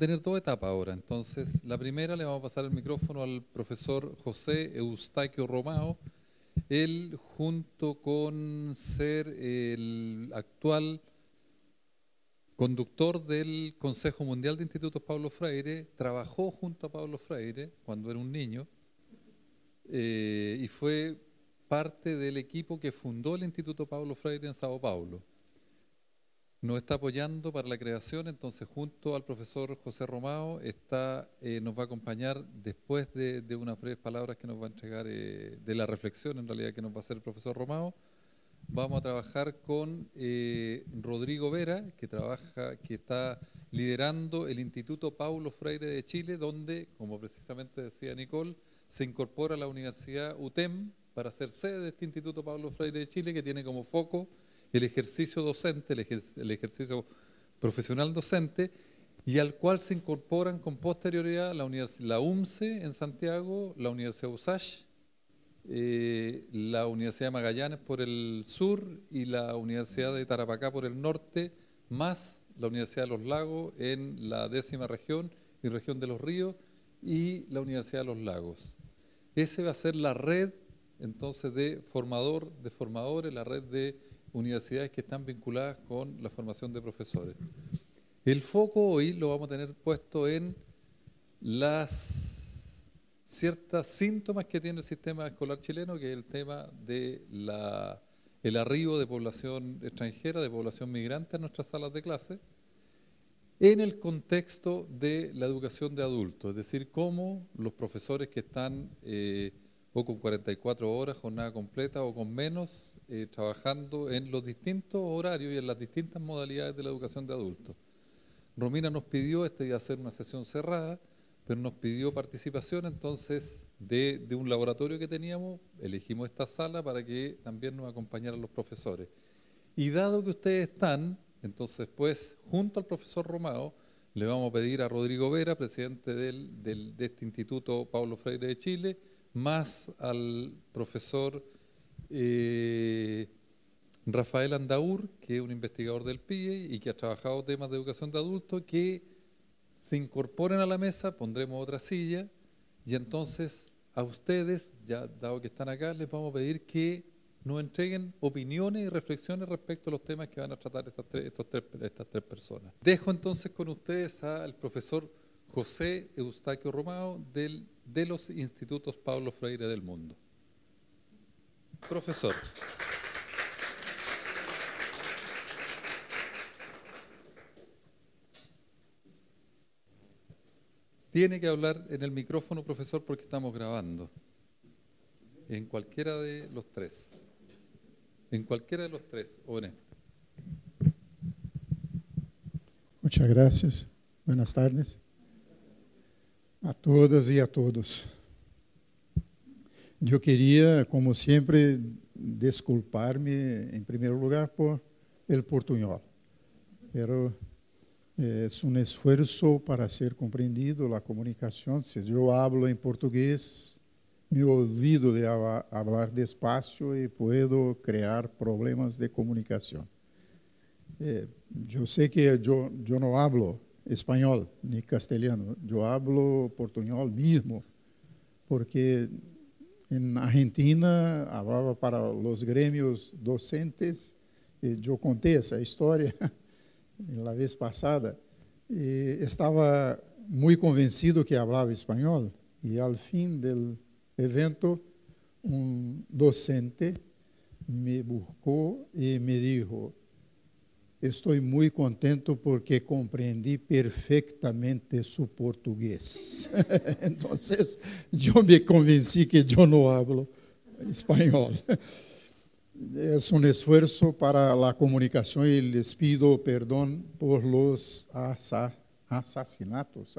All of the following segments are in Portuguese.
tener dos etapas ahora. Entonces, la primera le vamos a pasar el micrófono al profesor José Eustaquio Romao. Él, junto con ser el actual conductor del Consejo Mundial de Institutos Pablo Freire, trabajó junto a Pablo Freire cuando era un niño y fue parte del equipo que fundó el Instituto Pablo Freire en Sao Paulo. Nos está apoyando para la creación, entonces junto al profesor José Romao nos va a acompañar después de unas breves palabras que nos va a entregar, de la reflexión en realidad que nos va a hacer el profesor Romao. Vamos a trabajar con Rodrigo Vera, que está liderando el Instituto Paulo Freire de Chile, donde, como precisamente decía Nicole, se incorpora la Universidad UTEM para ser sede de este Instituto Paulo Freire de Chile, que tiene como foco el ejercicio docente, el ejercicio profesional docente, y al cual se incorporan con posterioridad la UMCE en Santiago, la Universidad USACH, la Universidad de Magallanes por el sur y la Universidad de Tarapacá por el norte, más la Universidad de los Lagos en la 10ª región y región de los ríos, y la Universidad de los Lagos. Ese va a ser la red entonces de formadores, la red de universidades que están vinculadas con la formación de profesores. El foco hoy lo vamos a tener puesto en las ciertas síntomas que tiene el sistema escolar chileno, que es el tema de el arribo de población extranjera, de población migrante a nuestras salas de clase, en el contexto de la educación de adultos, es decir, cómo los profesores que están o con 44 horas, jornada completa, o con menos, trabajando en los distintos horarios y en las distintas modalidades de la educación de adultos. Romina nos pidió, iba a ser una sesión cerrada, pero nos pidió participación, entonces de un laboratorio que teníamos, elegimos esta sala para que también nos acompañaran los profesores. Y dado que ustedes están, entonces pues junto al profesor Romao, le vamos a pedir a Rodrigo Vera, presidente de este Instituto Paulo Freire de Chile, más al profesor Rafael Andaur, que es un investigador del PIE y que ha trabajado temas de educación de adultos, que se incorporen a la mesa, pondremos otra silla, y entonces a ustedes, ya dado que están acá, les vamos a pedir que nos entreguen opiniones y reflexiones respecto a los temas que van a tratar estas tres personas. Dejo entonces con ustedes al profesor José Eustaquio Romao de los Institutos Paulo Freire del mundo. Profesor. Tiene que hablar en el micrófono, profesor, porque estamos grabando. En cualquiera de los tres. En cualquiera de los tres, o en este. Muchas gracias. Buenas tardes a todas y a todos. Yo quería, como siempre, disculparme, en primer lugar, por el portuñol. Pero es un esfuerzo para ser comprendido la comunicación. Si yo hablo en portugués, me olvido de hablar despacio y puedo crear problemas de comunicación. Yo sé que yo no hablo español ni castellano, yo hablo portuñol mismo, porque en Argentina hablaba para los gremios docentes, y yo conté esa historia la vez pasada, y estaba muy convencido que hablaba español, y al fin del evento un docente me buscó y me dijo: estoy muy contento porque comprendí perfectamente su portugués. Entonces, yo me convencí que yo no hablo español. Es un esfuerzo para la comunicación y les pido perdón por los asesinatos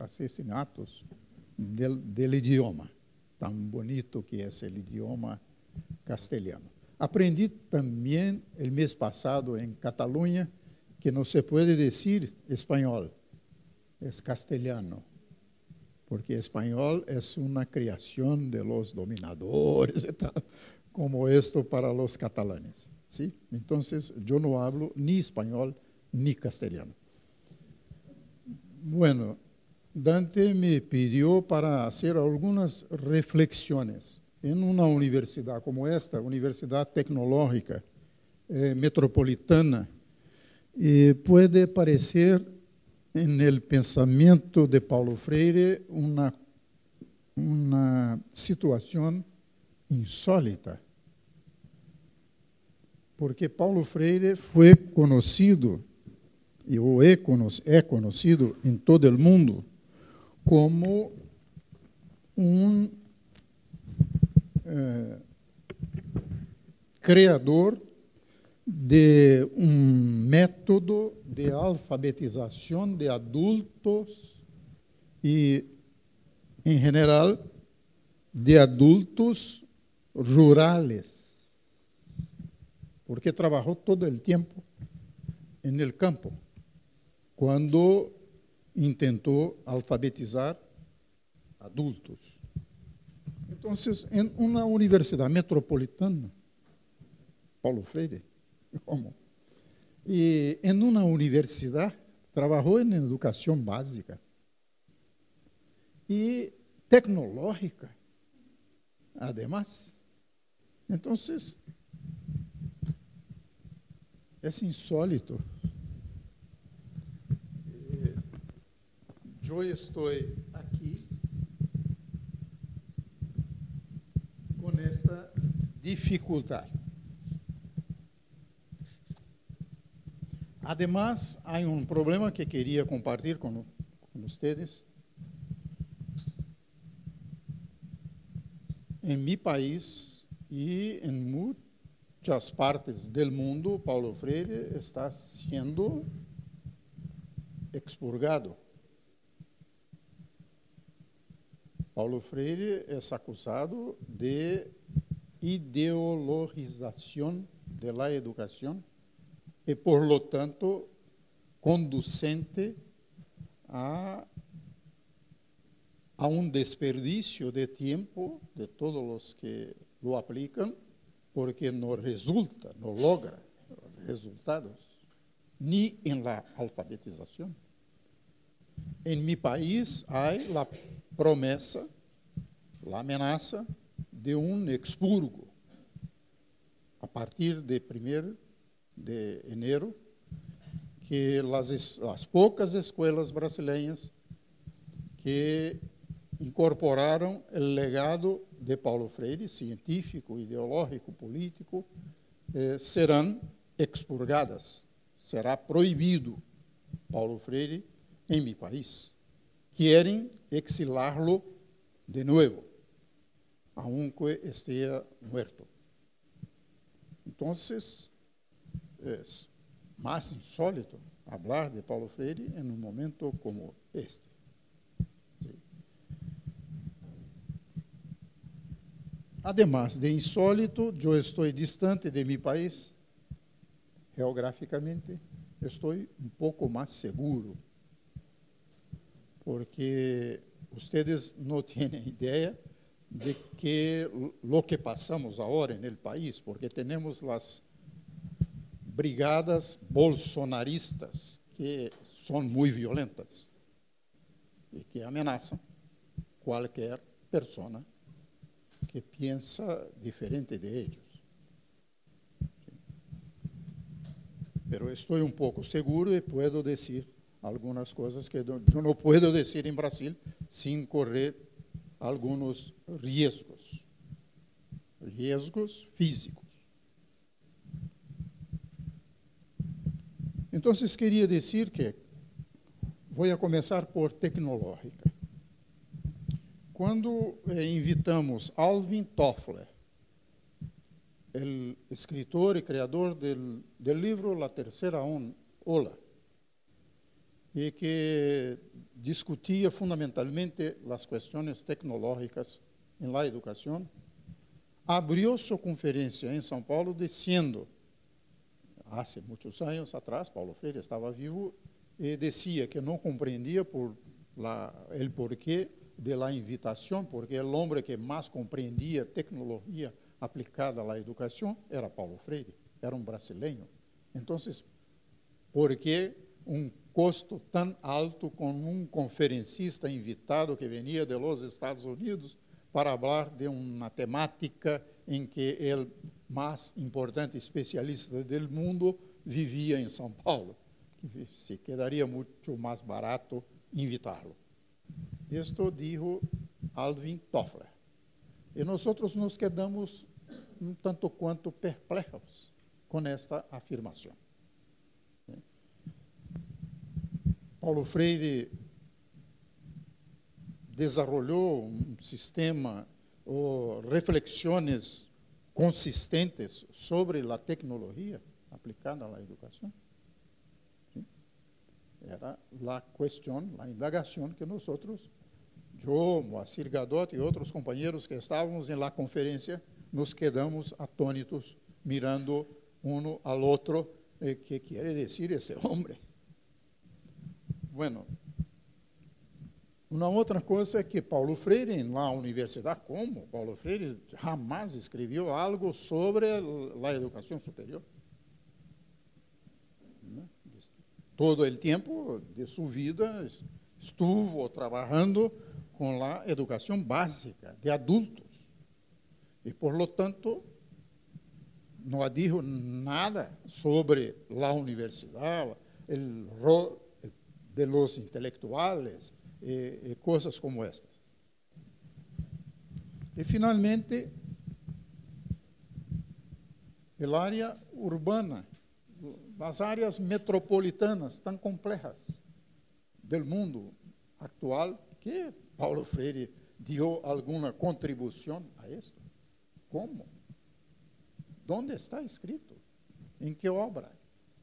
del idioma, tan bonito que es el idioma castellano. Aprendí también el mes pasado en Cataluña que no se puede decir español, es castellano, porque español es una creación de los dominadores y tal, como esto para los catalanes, ¿sí? Entonces, yo no hablo ni español ni castellano. Bueno, Dante me pidió para hacer algunas reflexiones. En una universidad como esta, Universidad Tecnológica Metropolitana, puede parecer en el pensamiento de Paulo Freire una situación insólita. Porque Paulo Freire fue conocido, o é conocido em todo o mundo, como criador de método de alfabetização de adultos e, em geral, de adultos rurales, porque trabalhou todo o tempo no campo, quando tentou alfabetizar adultos. Então, em uma universidade metropolitana, Paulo Freire, como? E em uma universidade, trabalhou em educação básica e tecnológica, además. Então, é insólito. Eu estou aqui com esta dificuldade. Además, há problema que queria compartilhar com vocês. Em meu país e em muitas partes do mundo, Paulo Freire está sendo expurgado. Paulo Freire é acusado de ideologização da educação e, por lo tanto, conducente a desperdício de tempo de todos os que lo aplicam, porque não resulta, não logra resultados, nem em la alfabetização. Em meu país, há a promessa, a ameaça de expurgo a partir de 1º de enero, que as poucas escolas brasileiras que incorporaram o legado de Paulo Freire, científico, ideológico, político, serão expurgadas. Será proibido Paulo Freire em meu país. Querem exilá-lo de novo, aunque esteja morto. Então, é mais insólito falar de Paulo Freire em momento como este. Además de insólito, eu estou distante de meu país, geograficamente, estou pouco mais seguro, porque vocês não têm ideia de que lo que passamos agora no país, porque temos as brigadas bolsonaristas, que são muito violentas e que ameaçam qualquer pessoa que pensa diferente de eles. Mas estou pouco seguro e posso dizer algumas coisas que eu não posso dizer em Brasil sem correr alguns riscos físicos. Então, queria dizer que vou começar por tecnológica. Quando invitamos Alvin Toffler, o escritor e criador do livro La Tercera Ola, e que discutia fundamentalmente as questões tecnológicas em la educação, abriu sua conferência em São Paulo dizendo, há muitos anos atrás, Paulo Freire estava vivo, e dizia que não compreendia o porquê de la invitação, porque o homem que mais compreendia tecnologia aplicada à educação era Paulo Freire, era brasileiro. Então, por que custo tão alto com um conferencista invitado que vinha de los Estados Unidos para falar de uma temática em que o mais importante especialista do mundo vivia em São Paulo. Se quedaria muito mais barato invitá-lo. Isto dijo Alvin Toffler. E nós nos quedamos um tanto quanto perplexos com esta afirmação. Paulo Freire desenvolveu um sistema ou reflexões consistentes sobre a tecnologia aplicada à educação. Era a questão, a indagação que nós, eu, Moacir Gadot e outros companheiros que estávamos na conferência, nos quedamos atônitos, mirando um ao outro, que quer dizer esse homem. Bueno, uma outra coisa é que Paulo Freire, na universidade, como Paulo Freire jamais escreveu algo sobre a educação superior. Todo o tempo de sua vida estuvo trabalhando com a educação básica de adultos. E, por lo tanto, não disse nada sobre a universidade, o rol de los intelectuales, e coisas como estas. E, finalmente, a área urbana, as áreas metropolitanas tão complexas do mundo atual, que Paulo Freire deu alguma contribuição a isso? Como? Onde está escrito? Em que obra?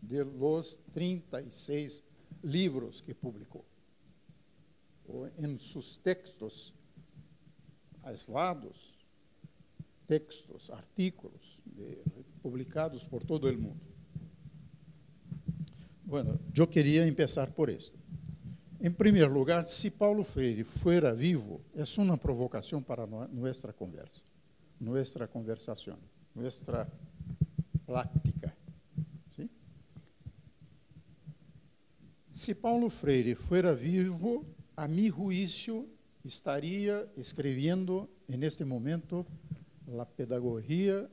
De los 36 livros que publicou? Ou em seus textos aislados, textos, artículos publicados por todo o mundo. Bueno, eu queria começar por isso. Em primeiro lugar, se Paulo Freire fuera vivo, é uma provocação para nossa conversa, nossa conversação, nossa prática. ¿Sí? Se Paulo Freire fuera vivo, a mi juízo, estaria escrevendo, neste momento, a pedagogia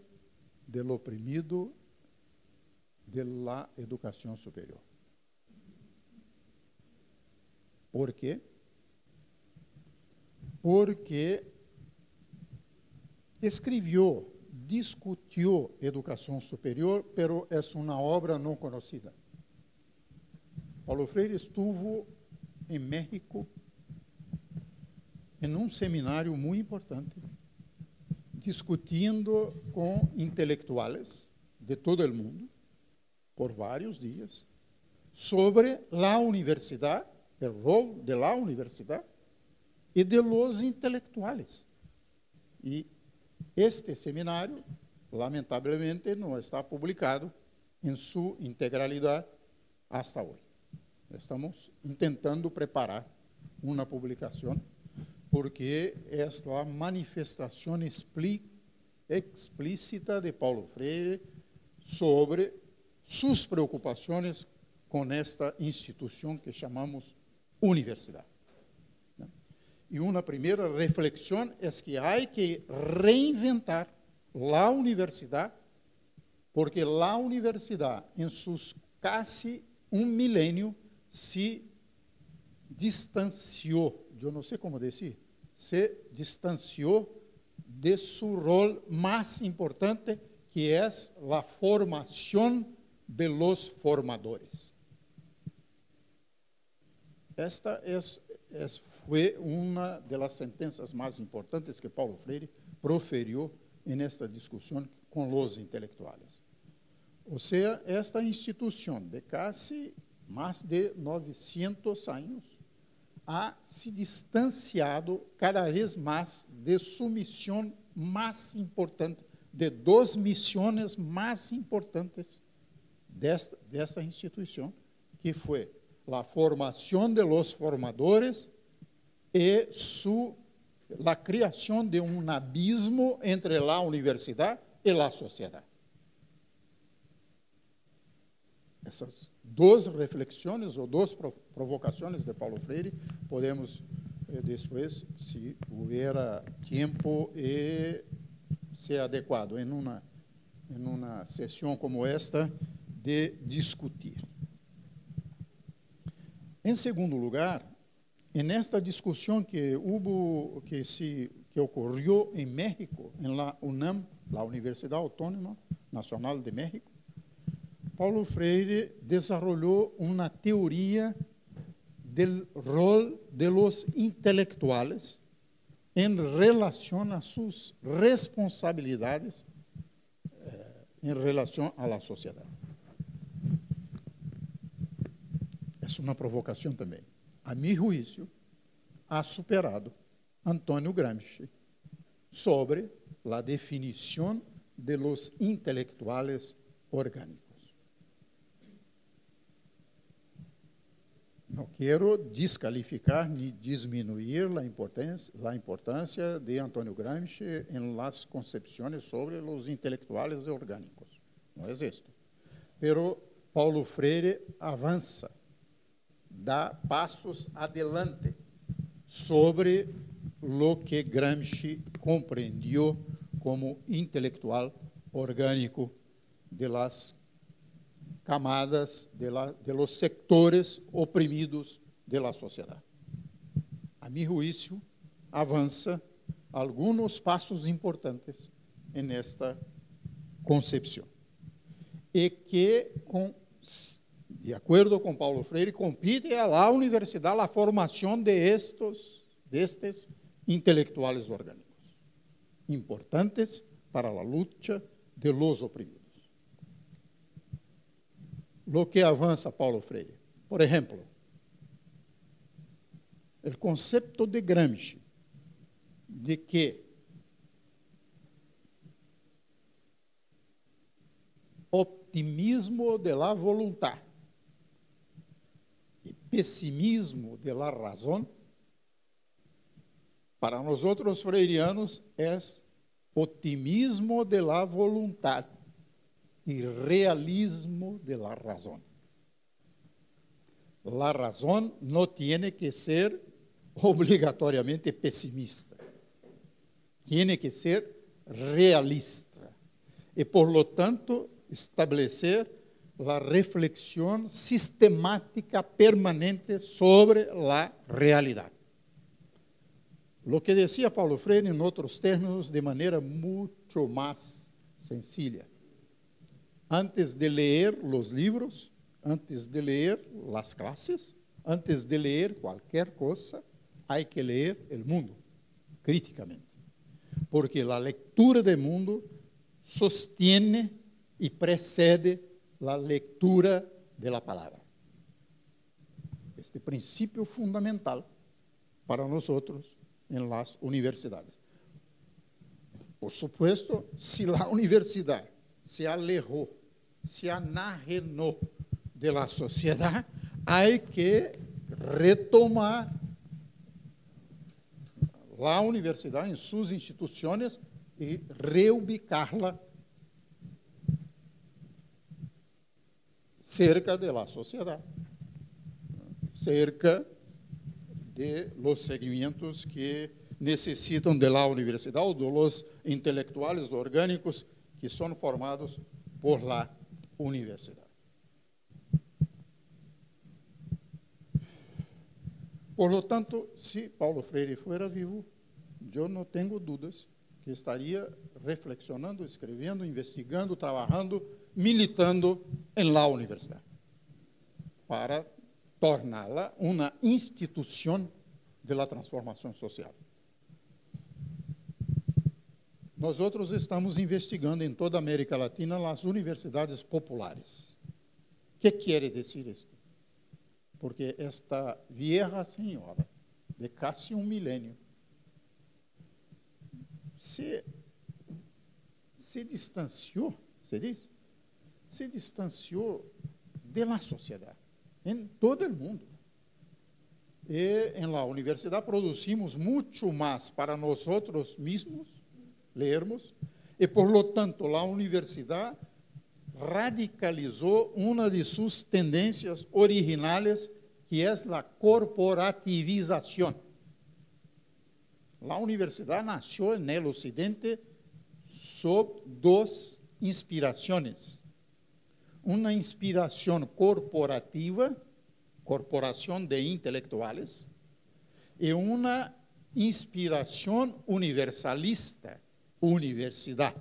del oprimido de la educação superior. ¿Por quê? Porque escreveu, discutiu educação superior, pero é uma obra não conhecida. Paulo Freire estuvo em México em um seminário muito importante, discutindo com intelectuais de todo o mundo, por vários dias, sobre a universidade, o rol de la universidade e de los intelectuales. E este seminário, lamentavelmente, não está publicado em sua integralidade hasta hoje. Estamos tentando preparar uma publicação, porque é a manifestação explícita de Paulo Freire sobre suas preocupações com esta instituição que chamamos universidade. E uma primeira reflexão é que há que reinventar a universidade, porque a universidade, em seus quase um milênio, se distanciou, eu não sei como dizer, se distanciou de seu rol mais importante, que é a formação de los formadores. Esta foi uma das sentenças mais importantes que Paulo Freire proferiu nesta discussão com os intelectuais. Ou seja, esta instituição de quase mais de 900 anos ha se distanciado cada vez mais de sua missão mais importante, de duas missões mais importantes desta instituição, que foi a formação de los formadores e a criação de um abismo entre a universidade e a sociedade. essas duas reflexões ou duas provocações de Paulo Freire, podemos depois, se houver tempo e ser adequado em uma sessão como esta, de discutir. Em segundo lugar, nesta discussão que ocorreu em México, em la UNAM, la Universidade Autônoma Nacional de México, Paulo Freire desenvolveu uma teoria do rol de los intelectuales em relação a suas responsabilidades em relação à sociedade. É uma provocação também. A meu juízo, ha superado Antônio Gramsci sobre a definição de los intelectuales orgânicos. Não quero descalificar ni diminuir a importância de Antônio Gramsci em las concepções sobre os intelectuales orgânicos. Não é isso. Pero Paulo Freire avança, dá passos adelante sobre lo que Gramsci compreendeu como intelectual orgânico de las camadas, de los sectores oprimidos de la sociedade. A meu juízo, avança alguns passos importantes nesta concepção. E que, de acordo com Paulo Freire, compete a la universidade a formação destes intelectuales orgânicos, importantes para a luta de los oprimidos. Lo que avança Paulo Freire. Por exemplo, o conceito de Gramsci, de que optimismo de la voluntad e pessimismo de la razón, para nós outros freirianos é optimismo de la voluntad e realismo de la razón. La razón no tiene que ser obrigatoriamente pesimista, tiene que ser realista e, por lo tanto, estabelecer a reflexão sistemática permanente sobre a realidade. Lo que decía Paulo Freire, em outros termos, de maneira muito mais sencilla. Antes de ler os livros, antes de ler as classes, antes de ler qualquer coisa, há que ler o mundo, criticamente. Porque a leitura do mundo sostiene e precede a leitura da palavra. Este princípio fundamental para nós em las universidades. Por supuesto, se a universidade se alejou, se anajenou de la sociedade, há que retomar a universidade em suas instituições e reubicarla cerca de la sociedade, cerca de los segmentos que necessitam de la universidade, ou de los intelectuales orgânicos que são formados por la universidade. Por lo tanto, se Paulo Freire fuera vivo, eu não tenho dúvidas que estaria reflexionando, escrevendo, investigando, trabalhando, militando em la universidade, para torná-la uma instituição de la transformação social. Nós outros estamos investigando em toda a América Latina as universidades populares. O que quer dizer isso? Porque esta vieja senhora, de quase milênio, se distanciou, se diz? Se distanciou da sociedade, em todo o mundo. E em la universidade produzimos muito mais para nós outros mesmos, lermos, e por lo tanto a universidade radicalizó una de sus tendencias originales, que es la corporativización. La universidad nació en el occidente sob dos inspiraciones. Una inspiración corporativa, corporación de intelectuales, y una inspiración universalista, universidad.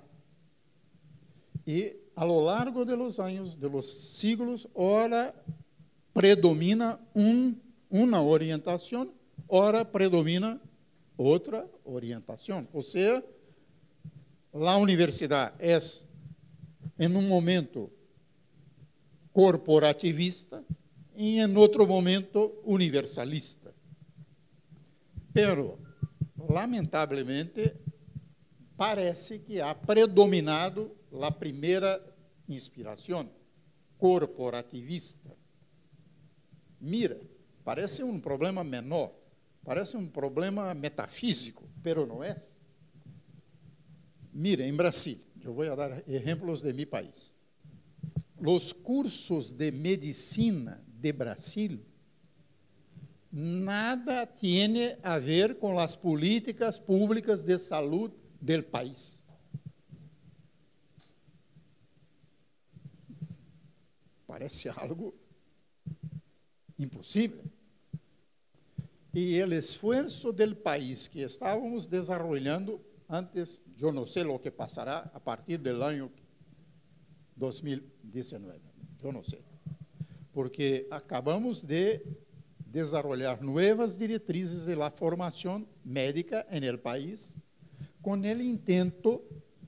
Y a lo largo de los años, de los siglos, ahora predomina una orientación, ahora predomina otra orientación. O sea, la universidad es, en un momento, corporativista y en otro momento universalista. Pero, lamentavelmente, parece que ha predominado a primeira inspiração corporativista. Mira, parece um problema menor, parece um problema metafísico, pero não é. Mira, em Brasil, eu vou dar exemplos de meu país. Os cursos de medicina de Brasil nada tiene a ver com as políticas públicas de saúde del país. Parece algo impossível. E o esforço del país que estávamos desarrollando antes, eu não sei o que passará a partir do ano 2019, eu não sei. Porque acabamos de desarrollar novas diretrizes de la formação médica en el país, com o intento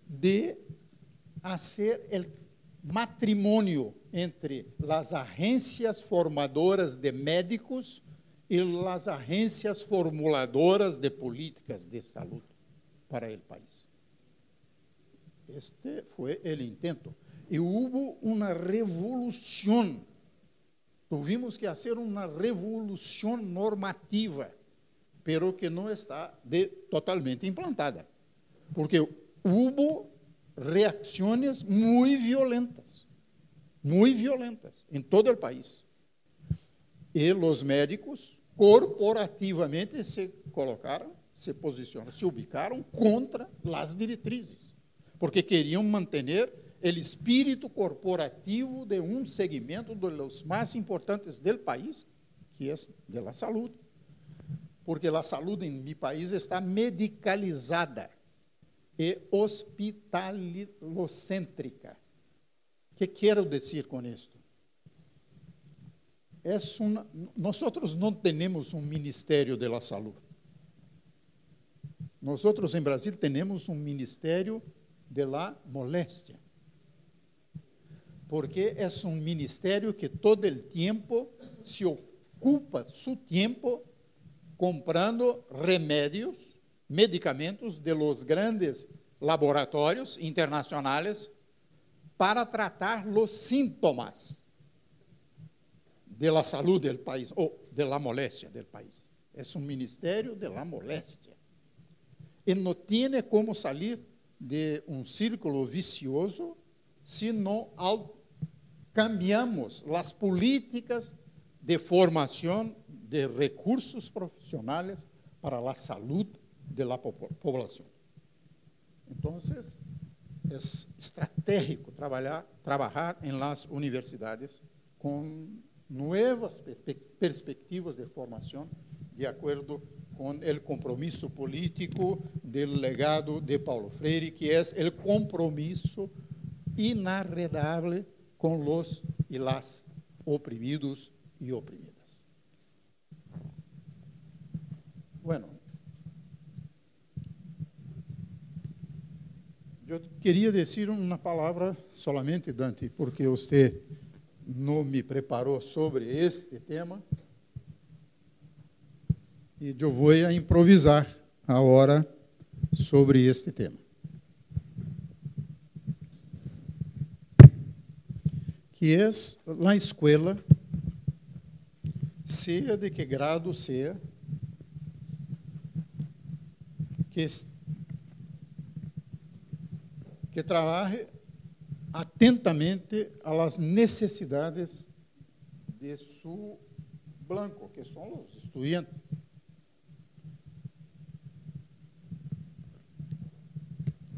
de fazer o matrimônio entre as agências formadoras de médicos e as agências formuladoras de políticas de saúde para o país. Este foi o intento. E houve uma revolução. Tuvimos que fazer uma revolução normativa, pero que não está totalmente implantada, porque houve reacções muito violentas em todo o país. E os médicos corporativamente se colocaram, se posicionaram, se ubicaram contra as diretrizes, porque queriam manter o espírito corporativo de um segmento dos mais importantes do país, que é de la saúde, porque a saúde em meu país está medicalizada e hospitalocêntrica. O que quero dizer com isto? Nós não temos um Ministério da Saúde. Nós, em Brasil, temos um Ministério da Moléstia, porque é um ministério que todo o tempo se ocupa seu tempo comprando remédios, medicamentos de los grandes laboratórios internacionais para tratar os síntomas de la saúde do país, ou de la moléstia do país. É um ministério de la moléstia. E não tem como sair de um círculo vicioso se não cambiamos as políticas de formação de recursos profissionais para a saúde da população. Então, é estratégico trabalhar em las universidades com novas perspectivas de formação, de acordo com o compromisso político do legado de Paulo Freire, que é o compromisso inarredável com os e las oprimidos e oprimidas. Bueno, eu queria dizer uma palavra solamente, Dante, porque você não me preparou sobre este tema, e eu vou improvisar agora sobre este tema. Que é a escola, seja de que grado seja, que trabalhe atentamente a las necesidades de su blanco, que son los estudiantes.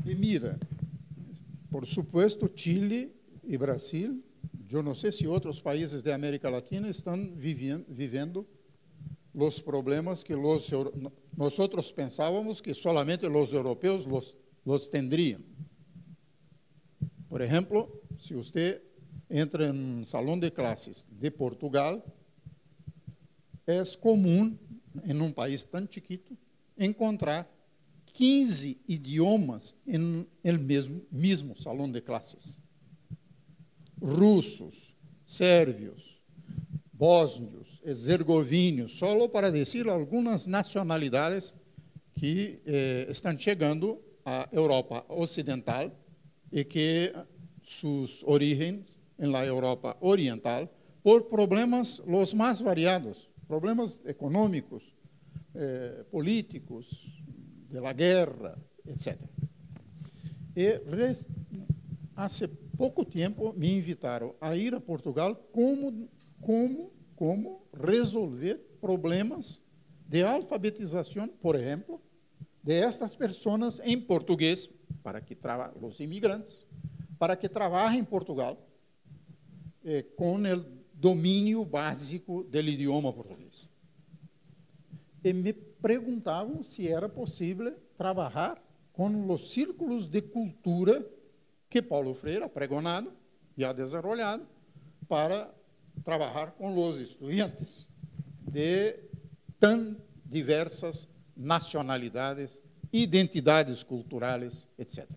Y mira, por supuesto, Chile y Brasil, yo no sé si otros países de América Latina están viviendo los problemas que nosotros pensábamos que solamente los europeos los tendrían. Por ejemplo, si usted entra en un salón de clases de Portugal, es común, en un país tan chiquito, encontrar 15 idiomas en el mismo salón de clases. Rusos, sérvios, bósnios, herzegovinos, solo para decir algunas nacionalidades que están llegando a Europa Occidental y que sus orígenes en la Europa Oriental por problemas los más variados, problemas económicos, políticos, de la guerra, etc. Hace pouco tempo me invitaram a ir a Portugal como resolver problemas de alfabetização, por exemplo, de estas pessoas em português, para que os imigrantes, para que trabalhem em Portugal com o domínio básico do idioma português. E me perguntavam se era possível trabalhar com os círculos de cultura que Paulo Freire ha pregonado e ha desenvolvido para trabalhar com os estudantes de tão diversas nacionalidades, identidades culturais, etc.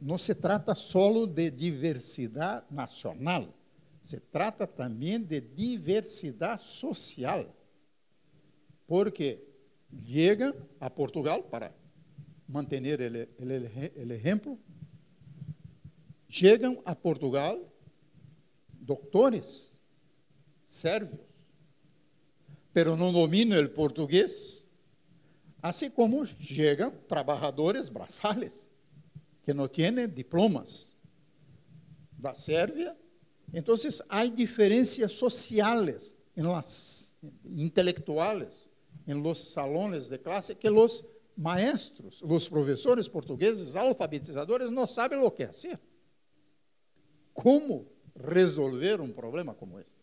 Não se trata só de diversidade nacional, se trata também de diversidade social, porque chegam a Portugal, para manter o exemplo, chegam a Portugal doutores sérvios, pero não dominam o português, assim como chegam trabalhadores braçais, que não têm diplomas da Sérvia. Então, há diferenças sociais, intelectuais, em los salones de classe, que os maestros, os professores portugueses, alfabetizadores, não sabem o que fazer. Como resolver um problema como este?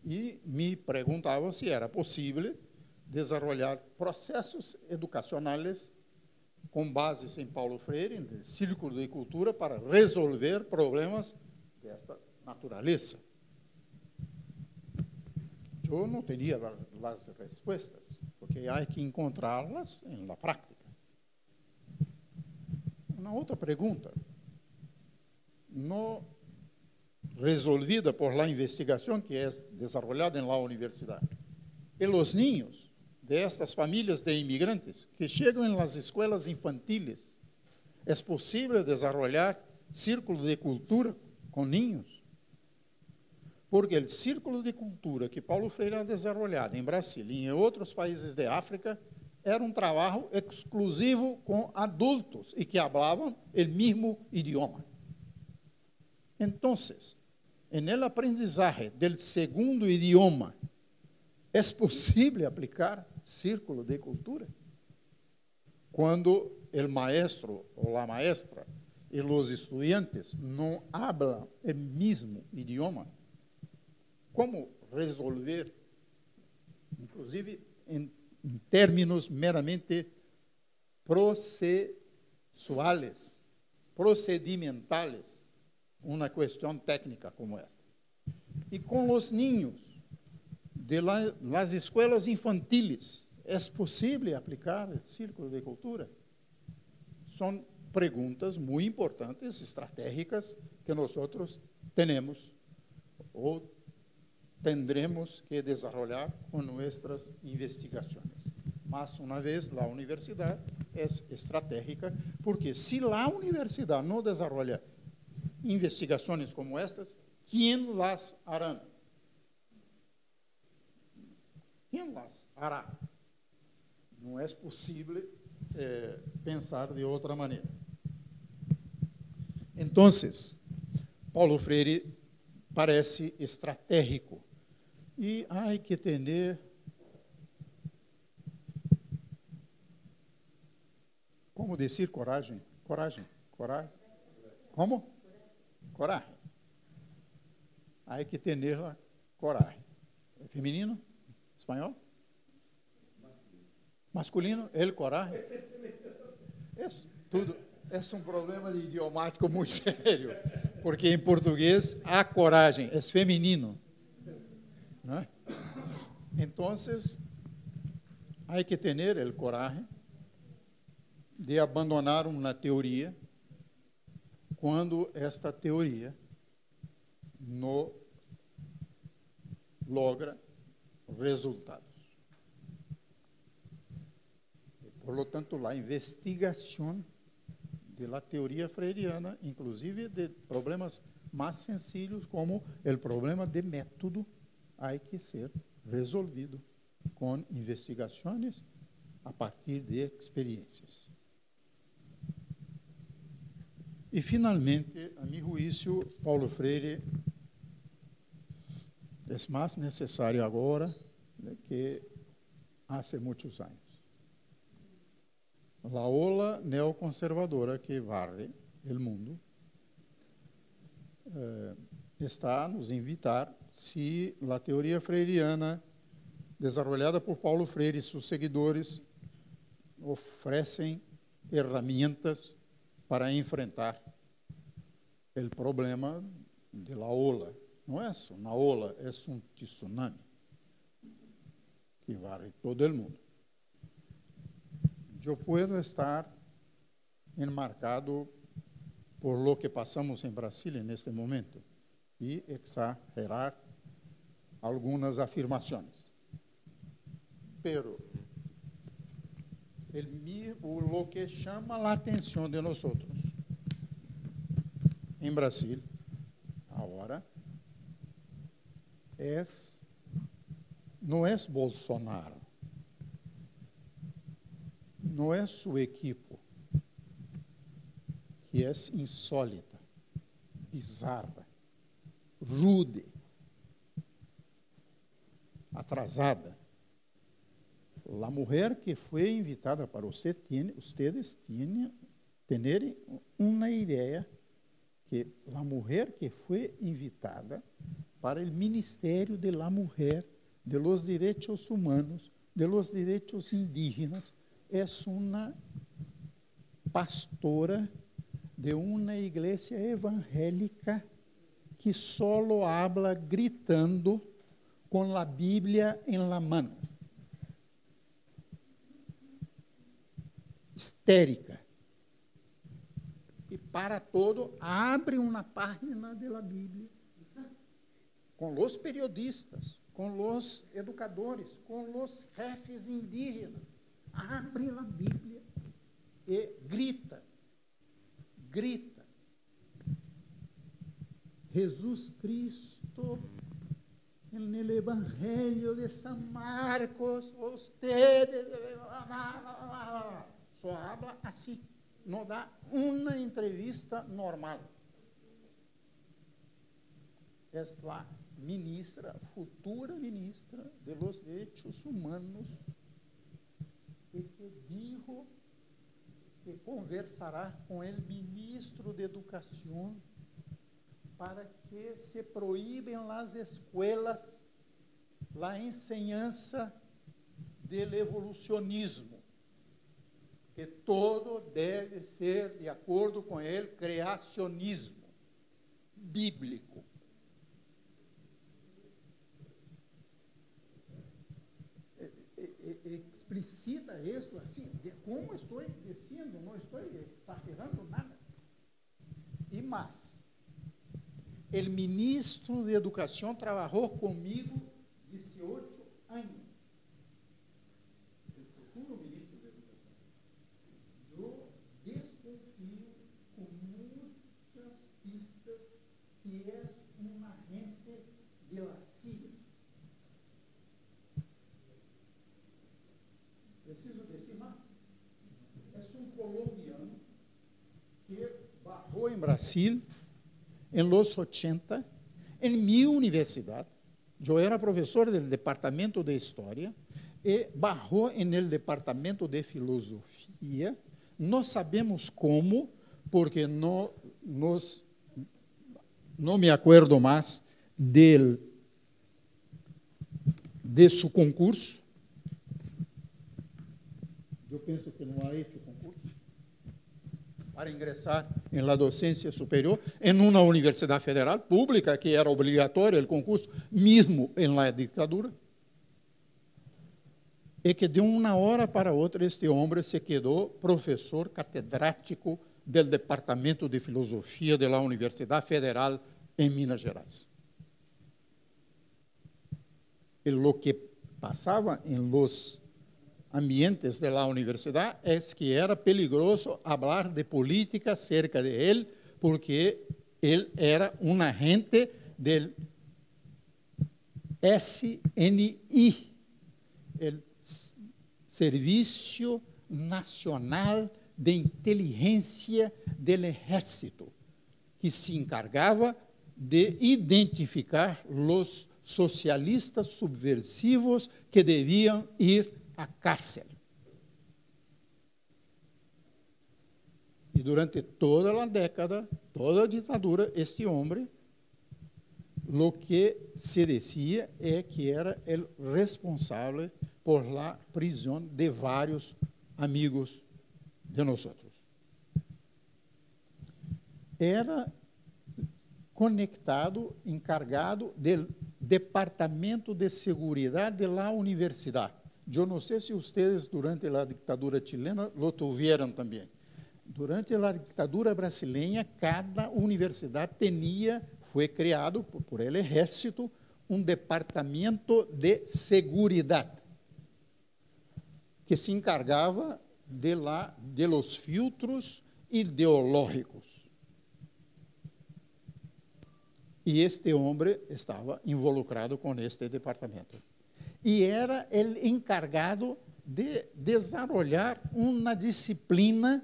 E me perguntavam se era possível desenvolver processos educacionais com bases em Paulo Freire, em círculo de cultura, para resolver problemas desta natureza. Eu não teria as respostas, porque há que encontrá-las na prática. Uma outra pergunta, não resolvida por la investigação que é desenvolvida na universidade. E os niños de estas famílias de imigrantes que chegam nas escolas infantiles, é possível desenvolver círculo de cultura com niños? Porque o círculo de cultura que Paulo Freire ha desenvolvido em Brasil e em outros países de África era um trabalho exclusivo com adultos e que falavam o mesmo idioma. Então, no aprendizagem do segundo idioma, é possível aplicar círculo de cultura? Quando o maestro ou a maestra e os estudantes não falam o mesmo idioma, como resolver, inclusive em términos meramente processuais, procedimentales, uma questão técnica como esta? E com os niños de las escolas infantiles, é possível aplicar o círculo de cultura? São perguntas muito importantes, estratégicas, que nós temos ou tendremos que desenvolver com nossas investigações. Mas, uma vez, a universidade é estratégica, porque se a universidade não desenvolver investigações como estas, quem las hará? Quem las hará? Não é possível pensar de outra maneira. Entonces, Paulo Freire parece estratégico e há que ter, como dizer, coragem, como? Coragem. Há que ter coragem. É feminino? Espanhol? Masculino? Ele coragem? Tudo. É um problema idiomático muito sério, porque em português há coragem, é feminino. ¿No? Então, há que ter o coragem de abandonar uma teoria quando esta teoria não logra resultados. Por lo tanto, a investigação da teoria freiriana, inclusive de problemas mais sencillos, como o problema de método, há que ser resolvido com investigações a partir de experiências. E, finalmente, a meu juízo, Paulo Freire é mais necessário agora que há muitos anos. A ola neoconservadora que varre o mundo está a nos invitar, se a teoria freiriana, desenvolvida por Paulo Freire e seus seguidores, oferecem ferramentas para enfrentar o problema de la ola. Não é uma ola, é um tsunami que varre todo o mundo. Eu posso estar enmarcado por lo que passamos em Brasília neste momento e exagerar algumas afirmações. Pero lo que chama a atenção de nós em Brasil agora não é Bolsonaro, não é sua equipe, que é insólita, bizarra, rude, atrasada. A mulher que foi invitada para vocês terem uma ideia que a mulher que foi invitada para o Ministério de la Mujer, de los Direitos Humanos, de los Direitos Indígenas, é uma pastora de uma igreja evangélica que solo habla gritando com a Bíblia em la mano. Histérica. E para todo, abre uma página da Bíblia com os periodistas, com os educadores, com os jefes indígenas. Abre a Bíblia e grita. Jesus Cristo, no Evangelho de São Marcos, ustedes só habla assim, não dá uma entrevista normal. É a ministra, futura ministra de los Direitos Humanos, e que dijo que conversará com o ministro de Educação para que se proíbam nas escolas a enseñança do evolucionismo, que todo deve ser de acordo com o criacionismo bíblico. Explicita isso assim, como estou dizendo, não estou exagerando nada. E mais, o ministro de Educação trabalhou comigo 18 anos. O futuro ministro de Educação. Eu desconfio com muitas pistas que é um agente de la CIA. Preciso dizer mais? É um colombiano que barrou em Brasil, em los 80, em minha universidade. Eu era professor do departamento de História e barrou no departamento de Filosofia. Não sabemos como, porque não me acuerdo mais de seu concurso. Eu penso que não há feito concurso para ingressar em la docência superior em uma universidade federal pública, que era obrigatório o concurso, mesmo em la ditadura. E que de uma hora para outra este homem se quedou professor catedrático do Departamento de Filosofia da Universidade Federal em Minas Gerais. E o que passava em los ambientes da universidade é que era peligroso falar de política cerca de ele, porque ele era um agente do SNI, o Serviço Nacional de Inteligência do Exército, que se encargava de identificar os socialistas subversivos que deviam ir à cárcel. E durante toda a década, toda a ditadura, este homem, o que se dizia é que era o responsável por la prisão de vários amigos de nós. Era conectado, encargado do Departamento de Seguridade da universidade. Eu não sei se vocês, durante a ditadura chilena, lo tiveram também. Durante a ditadura brasileira, cada universidade foi criado por el exército, um departamento de seguridade, que se encargava de los filtros ideológicos. E este homem estava involucrado com este departamento. E era o encargado de desenvolver uma disciplina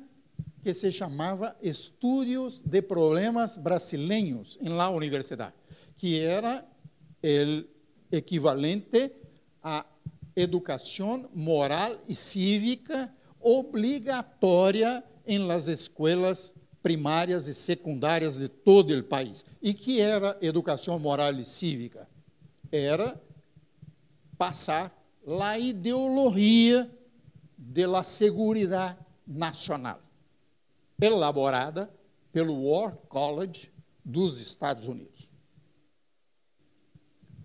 que se chamava Estudos de Problemas Brasileiros em la universidade, que era o equivalente à educação moral e cívica obrigatória em las escolas primárias e secundárias de todo o país. E que era educação moral e cívica? Era passar a ideologia da segurança nacional, elaborada pelo War College dos Estados Unidos.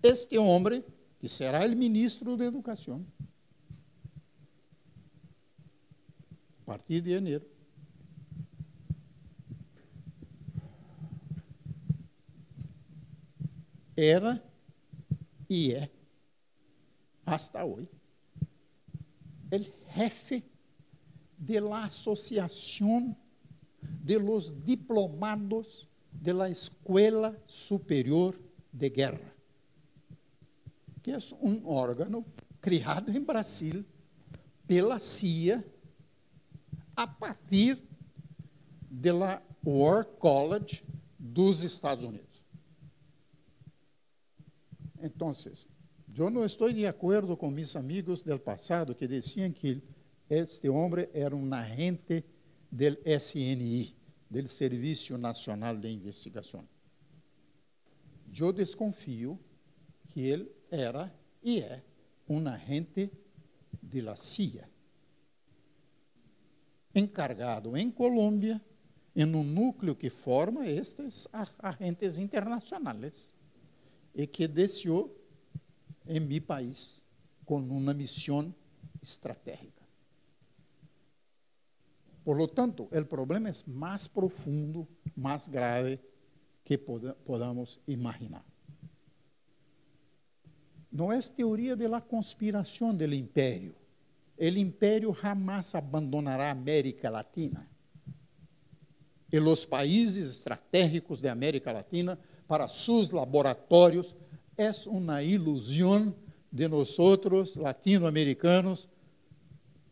Este homem, que será o ministro da Educação, a partir de janeiro, era e é, hasta hoje, o jefe da Associação de los Diplomados de la Escuela Superior de Guerra, que é um órgão criado em Brasil pela CIA a partir da War College dos Estados Unidos. Então, eu não estou de acordo com meus amigos do passado que diziam que este homem era um agente do SNI, do Serviço Nacional de Investigação. Eu desconfio que ele era e é um agente da CIA, encargado em Colômbia, em um núcleo que forma estes agentes internacionais, e que desceu em meu país com uma missão estratégica. Por lo tanto, o problema é mais profundo, mais grave que podamos imaginar. Não é teoria da conspiração do império. O império jamais abandonará a América Latina. E os países estratégicos de América Latina, para seus laboratórios, é uma ilusão de nós latino-americanos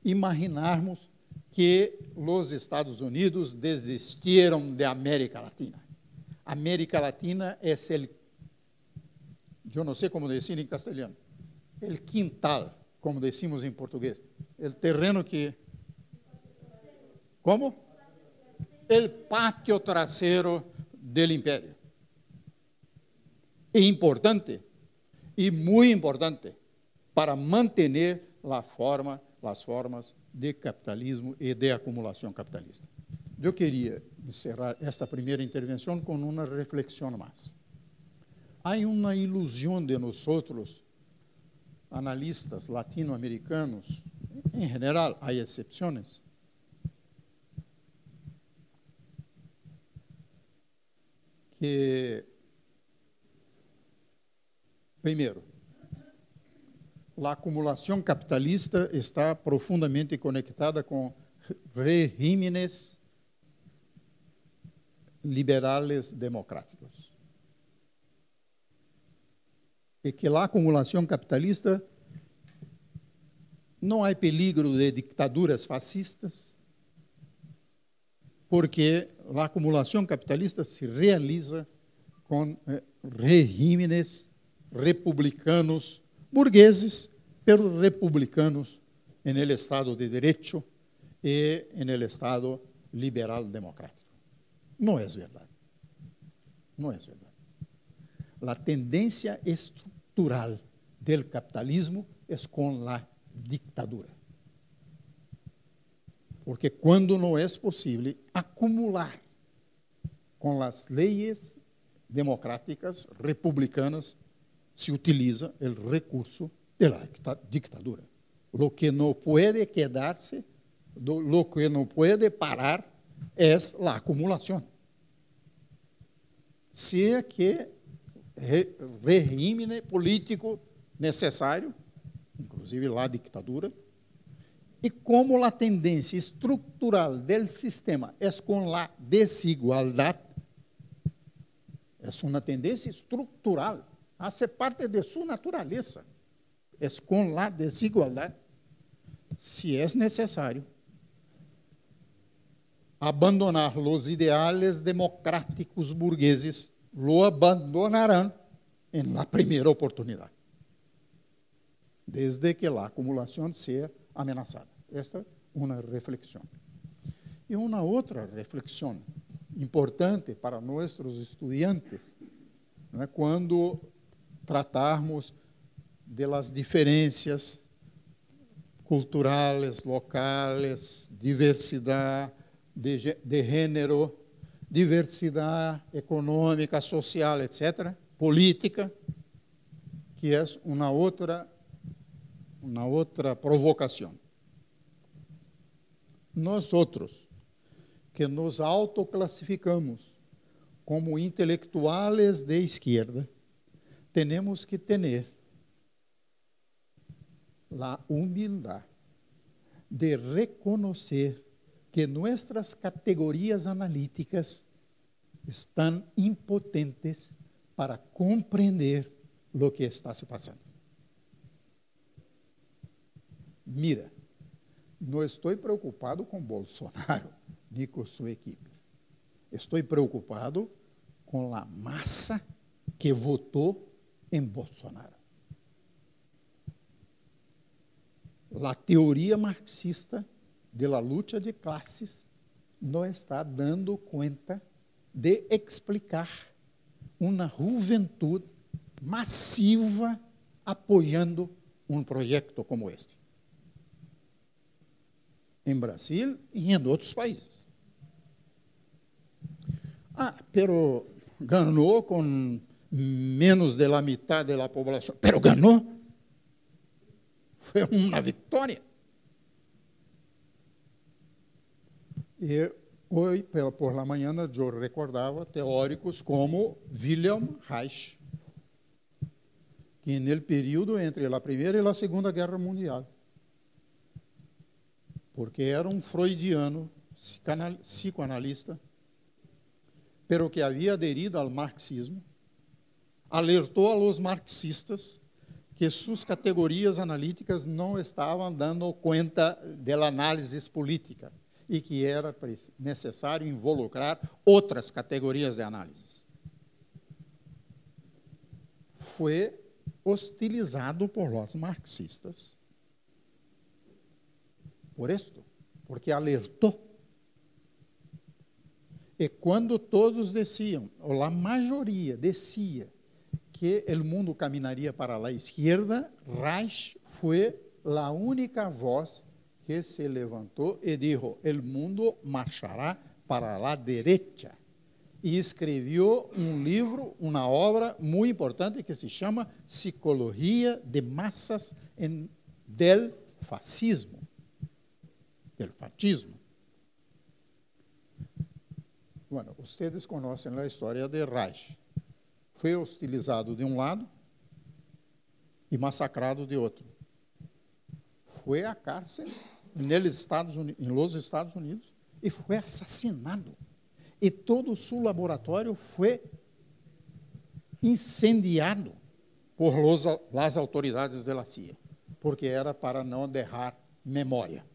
imaginarmos que os Estados Unidos desistiram de América Latina. América Latina é eu não sei como dizer em castelhano, o quintal, como decimos em português, o terreno que... Como? O pátio traseiro do império. É importante, e muito importante, para manter as formas de capitalismo e de acumulação capitalista. Eu queria encerrar esta primeira intervenção com uma reflexão mais. Há uma ilusão de nós, analistas latino-americanos, em geral, há exceções, que, primeiro, a acumulação capitalista está profundamente conectada com regímenes liberales democráticos. E que a acumulação capitalista não há peligro de ditaduras fascistas, porque a acumulação capitalista se realiza com regímenes republicanos, burgueses, pero republicanos en el Estado de Derecho y en el Estado liberal democrático. No es verdad. No es verdad. La tendencia estructural del capitalismo es con la dictadura. Porque cuando no es posible acumular con las leyes democráticas, republicanas, se utiliza el recurso de la dictadura. Lo que no puede quedarse, lo que no puede parar es la acumulación. Sea que regime político necesario, inclusive la dictadura, y como la tendencia estructural del sistema es con la desigualdad, es una tendencia estructural, hace parte de su naturaleza, es con la desigualdad, si es necesario abandonar los ideales democráticos burgueses, lo abandonarán en la primera oportunidad, desde que la acumulación sea amenazada. Esta es una reflexión. Y una otra reflexión importante para nuestros estudiantes, ¿no? Cuando tratarmos de las diferencias culturales, locales, diversidad de género, diversidad econômica, social, etc., política, que é uma outra provocação. Nós outros, que nos autoclassificamos como intelectuales de esquerda, temos que ter a humildade de reconhecer que nossas categorias analíticas estão impotentes para compreender o que está se passando. Mira, não estou preocupado com Bolsonaro nem com sua equipe. Estou preocupado com a massa que votou em Bolsonaro. A teoria marxista de la lucha de classes não está dando conta de explicar uma juventude massiva apoiando um projeto como este. Em Brasil e em outros países. Pero ganhou com menos de la mitad de la población. Pero ganhou. Foi uma vitória. E hoje, por la manhã, eu recordava teóricos como Wilhelm Reich, que no período entre a Primeira e a Segunda Guerra Mundial, porque era um freudiano, psicoanalista, pero que havia aderido ao marxismo, alertou a los marxistas que sus categorias analíticas não estavam dando conta da análise política e que era necessário involucrar outras categorias de análise. Foi hostilizado por los marxistas por esto, porque alertou. E quando todos diziam, ou a maioria dizia, que o mundo caminaria para a esquerda, Reich foi a única voz que se levantou e disse, o mundo marchará para a direita. E escreveu um livro, uma obra muito importante que se chama Psicologia de Massas del Fascismo. Del fascismo. Bueno, vocês conhecem a história de Reich. Foi hostilizado de um lado e massacrado de outro. Foi à cárcel nos Estados Unidos e foi assassinado. E todo o seu laboratório foi incendiado por as autoridades da CIA, porque era para não deixar memória.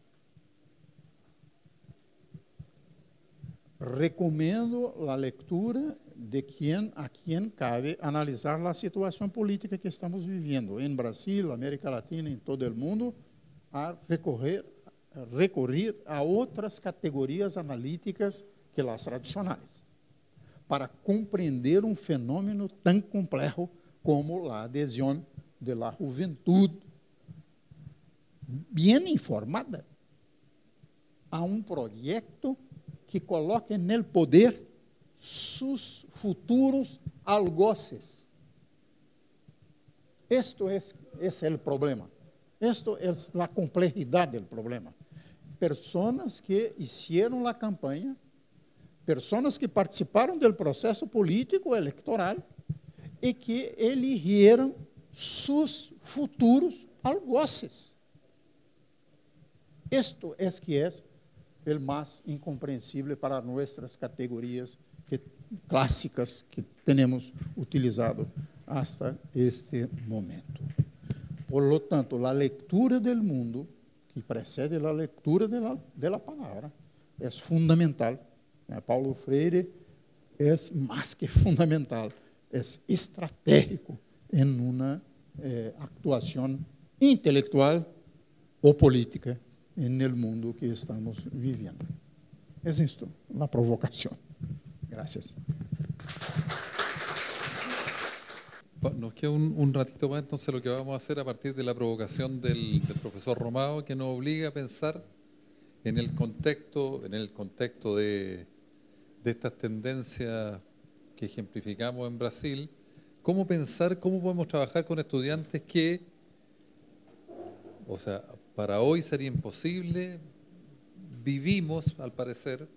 Recomendo a leitura de a quem cabe analisar a situação política que estamos vivendo em Brasil, América Latina, em todo o mundo, a recorrer a outras categorias analíticas que as tradicionais, para compreender um fenômeno tão complexo como a adesão da juventude bem informada a um projeto que coloque no poder seus futuros algoces. Esto es o problema. Esto es a complexidade do problema. Pessoas que hicieron a campanha, pessoas que participaram do processo político eleitoral e que eligieron seus futuros algoces. Esto es que é o mais incompreensível para nossas categorias clássicas que temos utilizado hasta este momento. Por lo tanto, a leitura do mundo, que precede a leitura da palavra, é fundamental. Paulo Freire é mais que fundamental, é estratégico em uma actuação intelectual ou política no mundo que estamos vivendo. É isto, uma provocação. Gracias. Nos queda un ratito más, entonces lo que vamos a hacer a partir de la provocación del profesor Romao, que nos obliga a pensar en el contexto de estas tendencias que ejemplificamos en Brasil, cómo pensar, cómo podemos trabajar con estudiantes que, o sea, para hoy sería imposible, al parecer,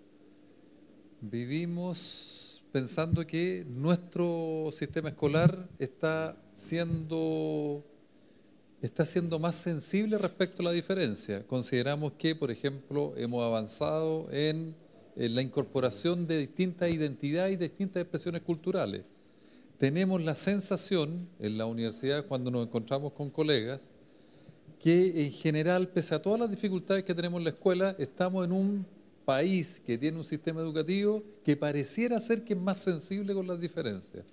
vivimos pensando que nuestro sistema escolar está siendo más sensible respecto a la diferencia. Consideramos que, por ejemplo, hemos avanzado en la incorporación de distintas identidades y distintas expresiones culturales. Tenemos la sensación en la universidad, cuando nos encontramos con colegas, que en general, pese a todas las dificultades que tenemos en la escuela, estamos en un país que tiene un sistema educativo que pareciera ser que es más sensible con las diferencias,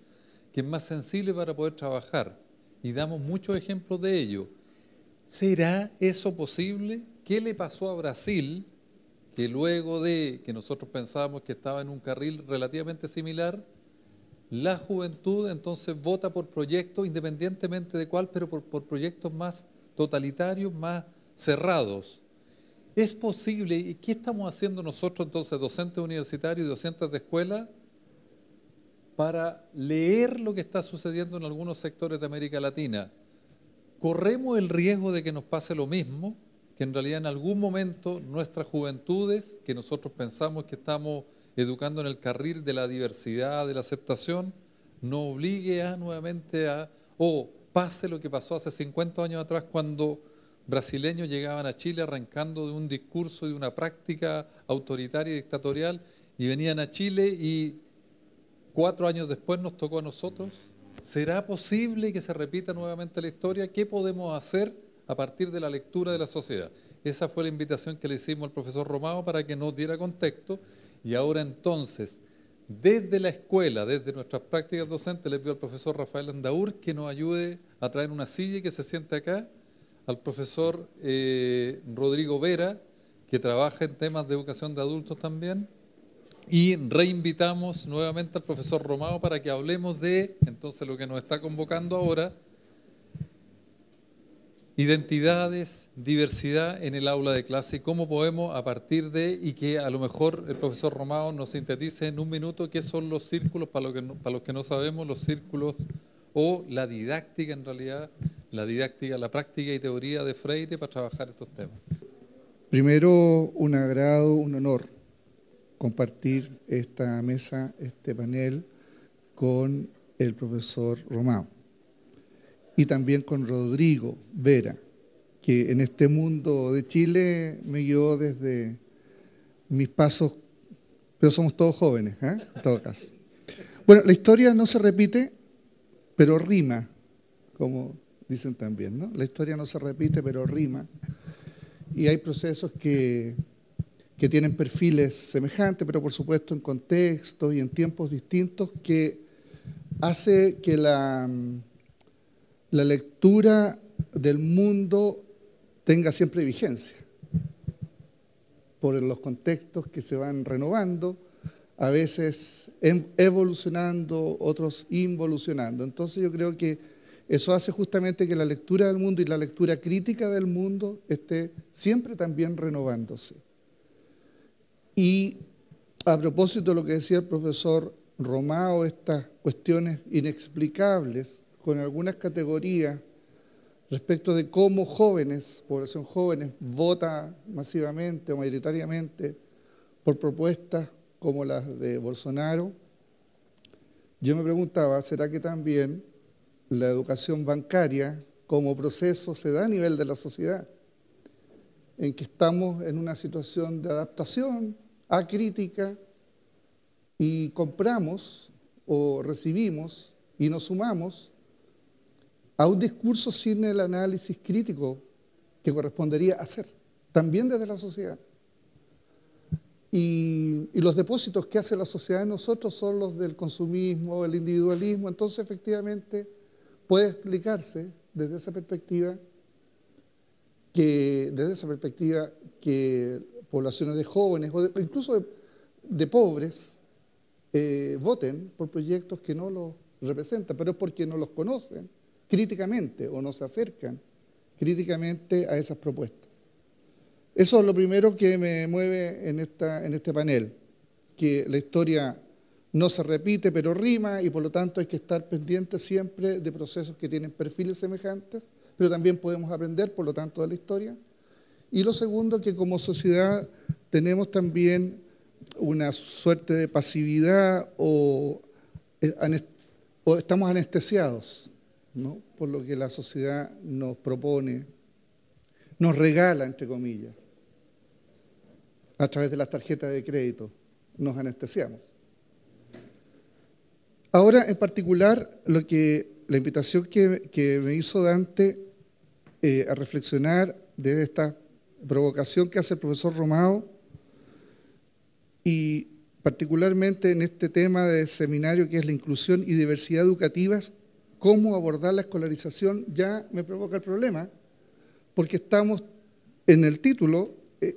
que es más sensible para poder trabajar, y damos muchos ejemplos de ello. ¿Será eso posible? ¿Qué le pasó a Brasil, que luego de que nosotros pensábamos que estaba en un carril relativamente similar, la juventud entonces vota por proyectos, independientemente de cuál, pero por proyectos más totalitarios, más cerrados? ¿Es posible? ¿Y qué estamos haciendo nosotros entonces, docentes universitarios y docentes de escuela, para leer lo que está sucediendo en algunos sectores de América Latina? ¿Corremos el riesgo de que nos pase lo mismo? Que en realidad en algún momento nuestras juventudes, que nosotros pensamos que estamos educando en el carril de la diversidad, de la aceptación, nos obligue nuevamente o pase lo que pasó hace 50 años atrás, cuando brasileños llegaban a Chile arrancando de un discurso y de una práctica autoritaria y dictatorial, y venían a Chile y 4 años después nos tocó a nosotros ¿Será posible que se repita nuevamente la historia? ¿Qué podemos hacer a partir de la lectura de la sociedad? Esa fue la invitación que le hicimos al profesor Romao para que nos diera contexto. Y ahora entonces, desde la escuela, desde nuestras prácticas docentes, les pido al profesor Rafael Andaur que nos ayude a traer una silla y que se siente acá, al profesor Rodrigo Vera, que trabaja en temas de educación de adultos también, y reinvitamos nuevamente al profesor Romao para que hablemos de, entonces, lo que nos está convocando ahora, identidades, diversidad en el aula de clase y cómo podemos a partir de, y que a lo mejor el profesor Romao nos sintetice en un minuto qué son los círculos, para los que no sabemos, los círculos o la didáctica en realidad, la didáctica, la práctica y teoría de Freire para trabajar estos temas. Primero, un agrado, un honor compartir esta mesa, este panel con el profesor Romao y también con Rodrigo Vera, que en este mundo de Chile me guió desde mis pasos, pero somos todos jóvenes, en todo caso. Bueno, la historia no se repite, pero rima, como dicen también, ¿no? La historia no se repite, pero rima. Y hay procesos que tienen perfiles semejantes, pero por supuesto en contextos y en tiempos distintos, que hace que la lectura del mundo tenga siempre vigencia, por los contextos que se van renovando, a veces evolucionando, otros involucionando. Entonces yo creo que eso hace justamente que la lectura del mundo y la lectura crítica del mundo esté siempre también renovándose. Y a propósito de lo que decía el profesor Romao, estas cuestiones inexplicables con algunas categorías respecto de cómo jóvenes, población jóvenes, vota masivamente o mayoritariamente por propuestas como las de Bolsonaro, yo me preguntaba, ¿será que también la educación bancaria como proceso se da a nivel de la sociedad? En que estamos en una situación de adaptación acrítica y compramos o recibimos y nos sumamos a un discurso sin el análisis crítico que correspondería hacer, también desde la sociedad. Y los depósitos que hace la sociedad en nosotros son los del consumismo, el individualismo. Entonces, efectivamente, puede explicarse desde esa perspectiva que poblaciones de jóvenes o incluso de pobres voten por proyectos que no los representan, pero es porque no los conocen críticamente o no se acercan críticamente a esas propuestas. Eso es lo primero que me mueve en este panel, que la historia no se repite pero rima y por lo tanto hay que estar pendientes siempre de procesos que tienen perfiles semejantes, pero también podemos aprender por lo tanto de la historia. Y lo segundo, que como sociedad tenemos también una suerte de pasividad o estamos anestesiados, ¿no?, por lo que la sociedad nos propone, nos regala, entre comillas, a través de las tarjetas de crédito, nos anestesiamos. Ahora, en particular, la invitación que me hizo Dante a reflexionar de esta provocación que hace el profesor Romao, y particularmente en este tema de seminario que es la inclusión y diversidad educativas, cómo abordar la escolarización, ya me provoca el problema, porque estamos en el título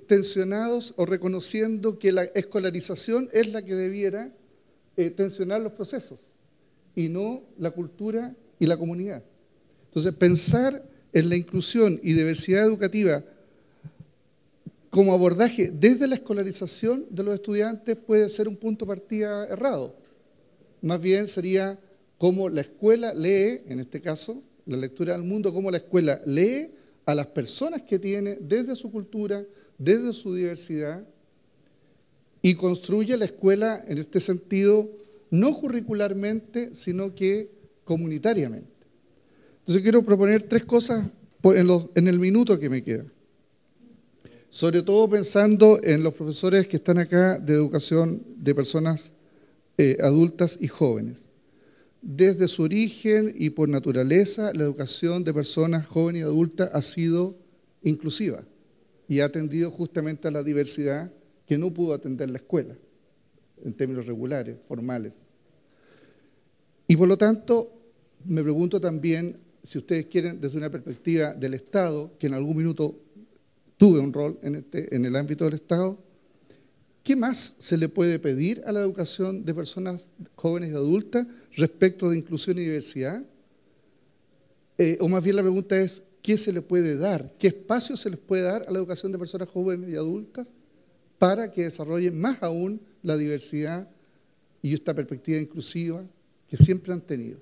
tensionados o reconociendo que la escolarización es la que debiera tensionar los procesos y no la cultura y la comunidad. Entonces, pensar en la inclusión y diversidad educativa como abordaje desde la escolarización de los estudiantes puede ser un punto de partida errado. Más bien sería cómo la escuela lee, en este caso, la lectura del mundo, cómo la escuela lee a las personas que tiene desde su cultura, desde su diversidad, y construye la escuela en este sentido no curricularmente, sino que comunitariamente. Entonces quiero proponer tres cosas en el minuto que me queda. Sobre todo pensando en los profesores que están acá de educación de personas adultas y jóvenes. desde su origen y por naturaleza, la educación de personas jóvenes y adultas ha sido inclusiva y ha atendido justamente a la diversidad que no pudo atender la escuela, en términos regulares, formales. Y por lo tanto, me pregunto también, si ustedes quieren, desde una perspectiva del Estado, que en algún minuto tuve un rol en el ámbito del Estado, ¿qué más se le puede pedir a la educación de personas jóvenes y adultas respecto de inclusión y diversidad? O más bien la pregunta es, ¿qué se le puede dar? ¿Qué espacio se les puede dar a la educación de personas jóvenes y adultas para que desarrollen más aún la diversidad y esta perspectiva inclusiva que siempre han tenido?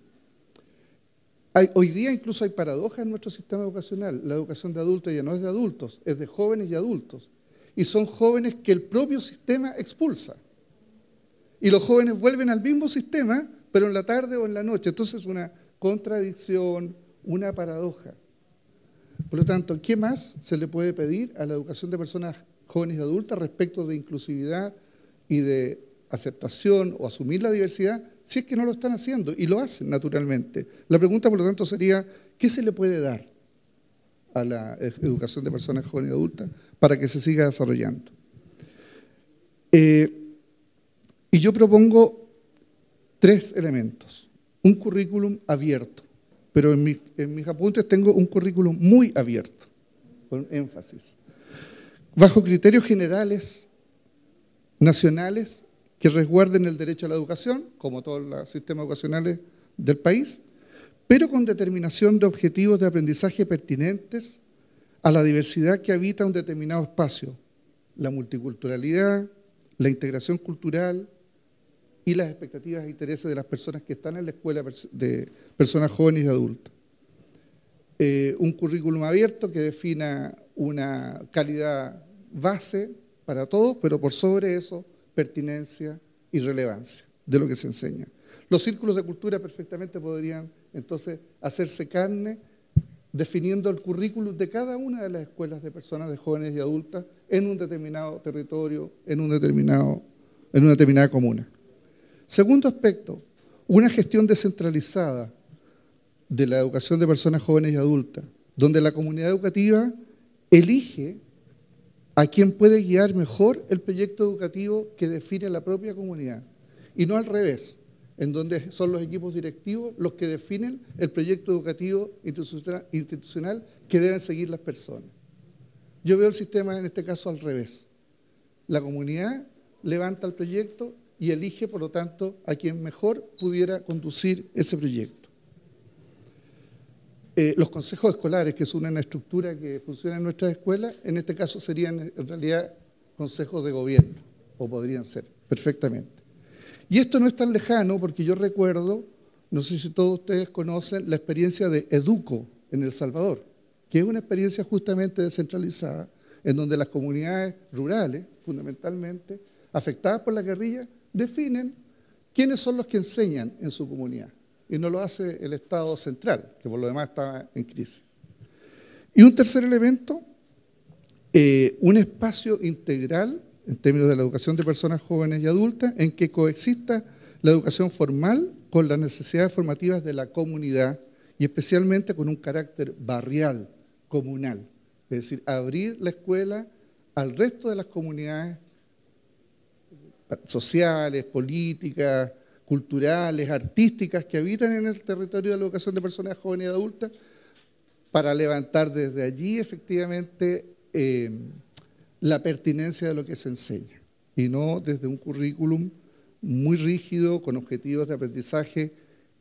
Hoy día incluso hay paradojas en nuestro sistema educacional. La educación de adultos ya no es de adultos, es de jóvenes y adultos. Y son jóvenes que el propio sistema expulsa. Y los jóvenes vuelven al mismo sistema, pero en la tarde o en la noche. Entonces es una contradicción, una paradoja. Por lo tanto, ¿qué más se le puede pedir a la educación de personas jóvenes y adultas respecto de inclusividad y de aceptación o asumir la diversidad, si es que no lo están haciendo? Y lo hacen naturalmente. La pregunta, por lo tanto, sería, ¿qué se le puede dar a la educación de personas jóvenes y adultas para que se siga desarrollando? Y yo propongo 3 elementos. Un currículum abierto, pero en mis apuntes tengo un currículum muy abierto, con énfasis, bajo criterios generales, nacionales, que resguarden el derecho a la educación, como todos los sistemas educacionales del país, pero con determinación de objetivos de aprendizaje pertinentes a la diversidad que habita un determinado espacio, la multiculturalidad, la integración cultural y las expectativas e intereses de las personas que están en la escuela de personas jóvenes y adultas. Un currículum abierto que defina una calidad base para todos, pero por sobre eso, pertinencia y relevancia de lo que se enseña. Los círculos de cultura perfectamente podrían entonces hacerse carne definiendo el currículum de cada una de las escuelas de personas, de jóvenes y adultas en un determinado territorio, en una determinada comuna. Segundo aspecto, una gestión descentralizada de la educación de personas jóvenes y adultas, donde la comunidad educativa elige a quien puede guiar mejor el proyecto educativo que define la propia comunidad, y no al revés, en donde son los equipos directivos los que definen el proyecto educativo institucional que deben seguir las personas. Yo veo el sistema en este caso al revés. La comunidad levanta el proyecto y elige, por lo tanto, a quien mejor pudiera conducir ese proyecto. Los consejos escolares, que es una estructura que funciona en nuestras escuelas, en este caso serían en realidad consejos de gobierno, o podrían ser, perfectamente. Y esto no es tan lejano porque yo recuerdo, no sé si todos ustedes conocen, la experiencia de Educo en El Salvador, que es una experiencia justamente descentralizada, en donde las comunidades rurales, fundamentalmente, afectadas por la guerrilla, definen quiénes son los que enseñan en su comunidad. Y no lo hace el Estado central, que por lo demás está en crisis. Y un tercer elemento, un espacio integral en términos de la educación de personas jóvenes y adultas, en que coexista la educación formal con las necesidades formativas de la comunidad y especialmente con un carácter barrial, comunal. Es decir, abrir la escuela al resto de las comunidades sociales, políticas, culturales, artísticas que habitan en el territorio de la educación de personas jóvenes y adultas, para levantar desde allí efectivamente la pertinencia de lo que se enseña, y no desde un currículum muy rígido, con objetivos de aprendizaje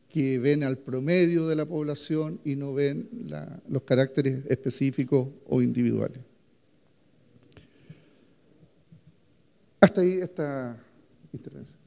que ven al promedio de la población y no ven los caracteres específicos o individuales. Hasta ahí esta intervención.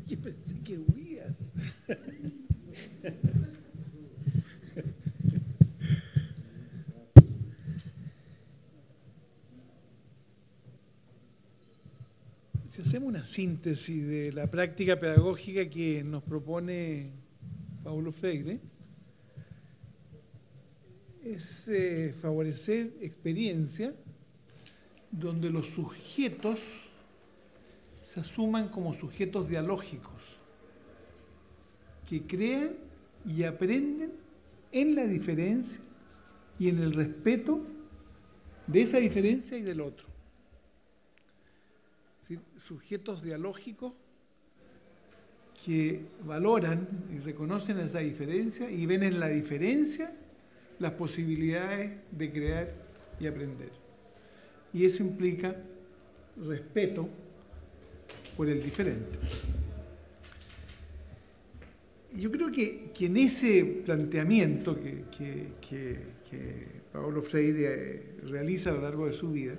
Yo pensé que huías. hagamos una síntesis de la práctica pedagógica que nos propone Paulo Freire. Es favorecer experiencias donde los sujetos se asuman como sujetos dialógicos, que crean y aprenden en la diferencia y en el respeto de esa diferencia y del otro. ¿Sí? Sujetos dialógicos que valoran y reconocen esa diferencia y ven en la diferencia las posibilidades de crear y aprender. Y eso implica respeto por el diferente. Yo creo que en ese planteamiento que Paulo Freire realiza a lo largo de su vida,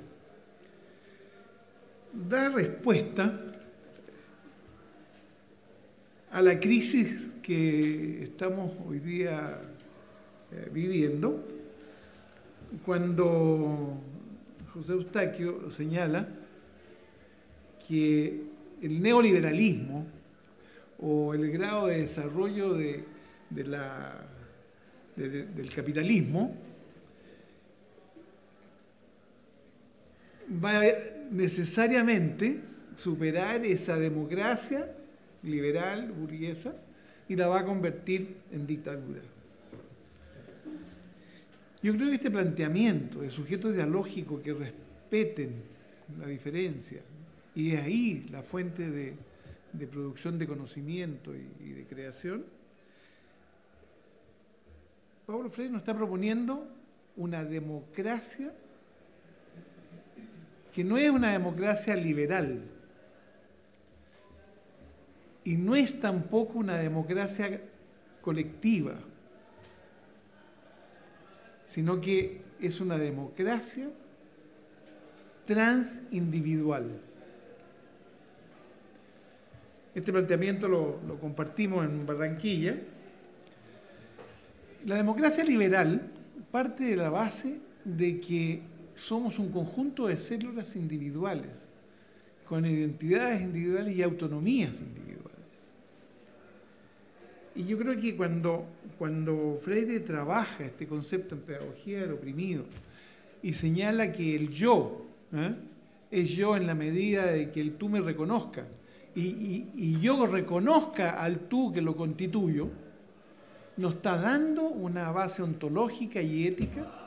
da respuesta a la crisis que estamos hoy día viviendo, cuando José Eustaquio señala que el neoliberalismo o el grado de desarrollo del capitalismo va a necesariamente superar esa democracia liberal, burguesa, y la va a convertir en dictadura. Yo creo que este planteamiento de sujetos dialógicos que respeten la diferencia, y de ahí la fuente de producción de conocimiento y de creación, Paulo Freire nos está proponiendo una democracia que no es una democracia liberal y no es tampoco una democracia colectiva, sino que es una democracia transindividual. Este planteamiento lo compartimos en Barranquilla. La democracia liberal parte de la base de que somos un conjunto de células individuales, con identidades individuales y autonomías individuales. Y yo creo que cuando Freire trabaja este concepto en pedagogía del oprimido y señala que el yo es yo en la medida de que el tú me reconozca y yo reconozca al tú que lo constituyo, nos está dando una base ontológica y ética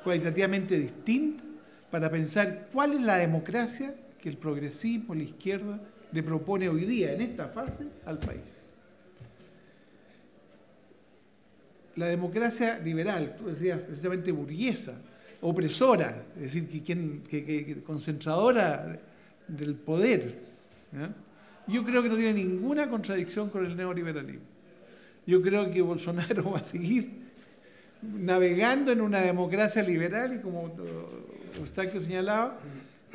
cualitativamente distinta para pensar cuál es la democracia que el progresismo, la izquierda, le propone hoy día, en esta fase, al país. La democracia liberal, tú decías, precisamente burguesa, opresora, es decir, que concentradora del poder, ¿ya? Yo creo que no tiene ninguna contradicción con el neoliberalismo. Yo creo que Bolsonaro va a seguir navegando en una democracia liberal y, como Eustaquio señalaba,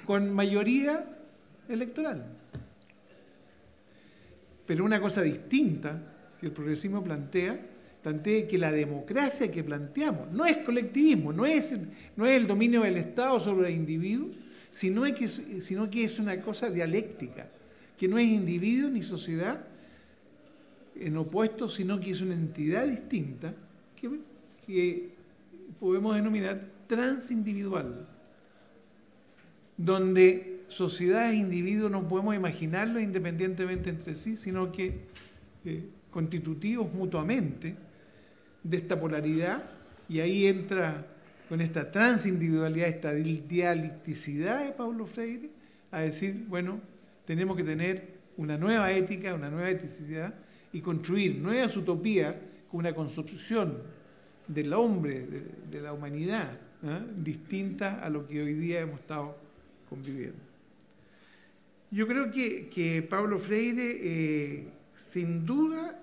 con mayoría electoral. Pero una cosa distinta que el progresismo plantea que la democracia que planteamos no es colectivismo, no es el dominio del Estado sobre el individuo, sino que es una cosa dialéctica, que no es individuo ni sociedad en opuesto, sino que es una entidad distinta que podemos denominar transindividual, donde sociedades e individuos no podemos imaginarlos independientemente entre sí, sino que constitutivos mutuamente de esta polaridad, y ahí entra con esta transindividualidad, esta dialecticidad de Paulo Freire, a decir, bueno, tenemos que tener una nueva ética, una nueva eticidad, y construir nuevas utopías con una construcción del hombre, de la humanidad, distinta a lo que hoy día hemos estado conviviendo. Yo creo que Paulo Freire, sin duda,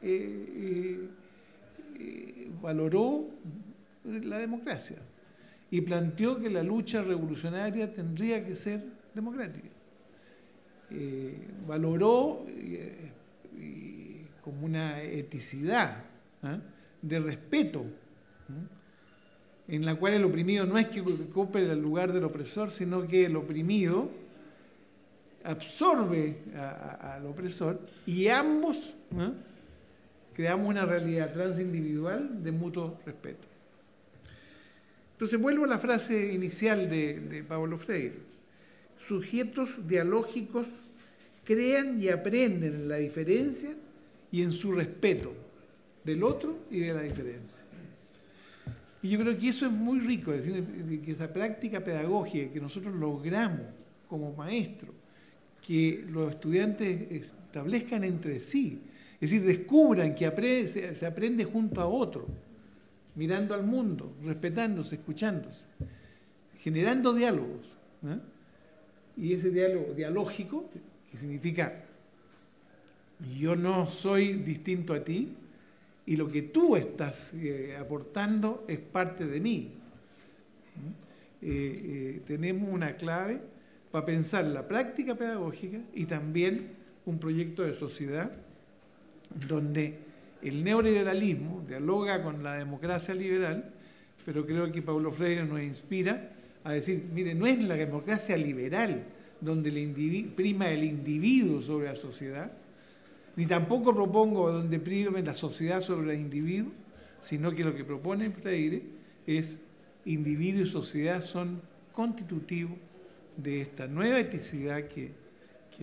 valoró la democracia y planteó que la lucha revolucionaria tendría que ser democrática. Valoró como una eticidad de respeto, en la cual el oprimido no es que ocupe el lugar del opresor, sino que el oprimido absorbe al opresor y ambos, ¿no?, creamos una realidad transindividual de mutuo respeto. Entonces vuelvo a la frase inicial de Paulo Freire. Sujetos dialógicos crean y aprenden en la diferencia y en su respeto del otro y de la diferencia. Y yo creo que eso es muy rico, es decir, que esa práctica pedagógica que nosotros logramos como maestros, que los estudiantes establezcan entre sí, es decir, descubran que se aprende junto a otro, mirando al mundo, respetándose, escuchándose, generando diálogos, ¿no? Y ese diálogo dialógico, que significa yo no soy distinto a ti y lo que tú estás aportando es parte de mí. Tenemos una clave para pensar la práctica pedagógica y también un proyecto de sociedad donde el neoliberalismo dialoga con la democracia liberal, pero creo que Paulo Freire nos inspira a decir, mire, no es la democracia liberal donde prima el individuo sobre la sociedad, ni tampoco propongo donde prime la sociedad sobre el individuo, sino que lo que propone Freire es individuo y sociedad son constitutivos de esta nueva eticidad que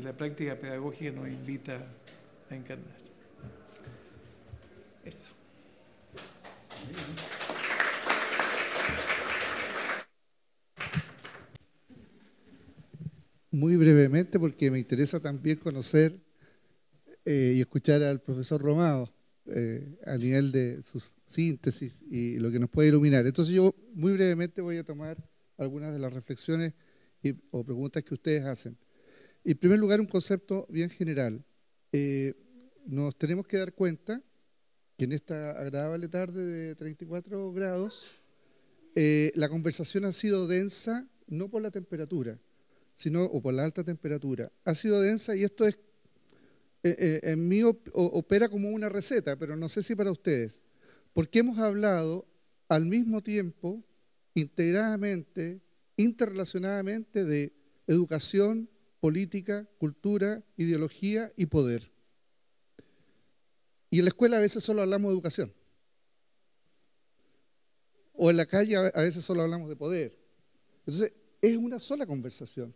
la práctica pedagógica nos invita a encarnar. Eso. Muy brevemente, porque me interesa también conocer y escuchar al profesor Romao a nivel de sus síntesis y lo que nos puede iluminar. Entonces yo muy brevemente voy a tomar algunas de las reflexiones o preguntas que ustedes hacen. En primer lugar, un concepto bien general. Nos tenemos que dar cuenta que en esta agradable tarde de 34 grados, la conversación ha sido densa, no por la temperatura, o por la alta temperatura. Ha sido densa y esto es, en mí opera como una receta, pero no sé si para ustedes, porque hemos hablado al mismo tiempo, integradamente, interrelacionadamente de educación, política, cultura, ideología y poder. Y en la escuela a veces solo hablamos de educación. O en la calle a veces solo hablamos de poder. Entonces, es una sola conversación.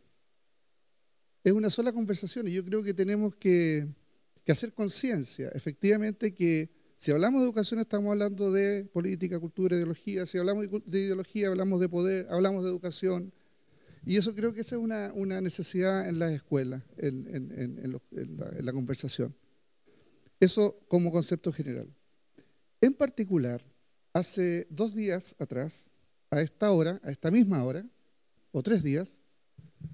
Es una sola conversación y yo creo que tenemos que hacer conciencia, efectivamente, que si hablamos de educación estamos hablando de política, cultura, ideología. Si hablamos de ideología hablamos de poder, hablamos de educación. Y eso creo que esa es una necesidad en las escuelas, en la conversación. Eso como concepto general. En particular, hace 2 días atrás, a esta misma hora, o 3 días,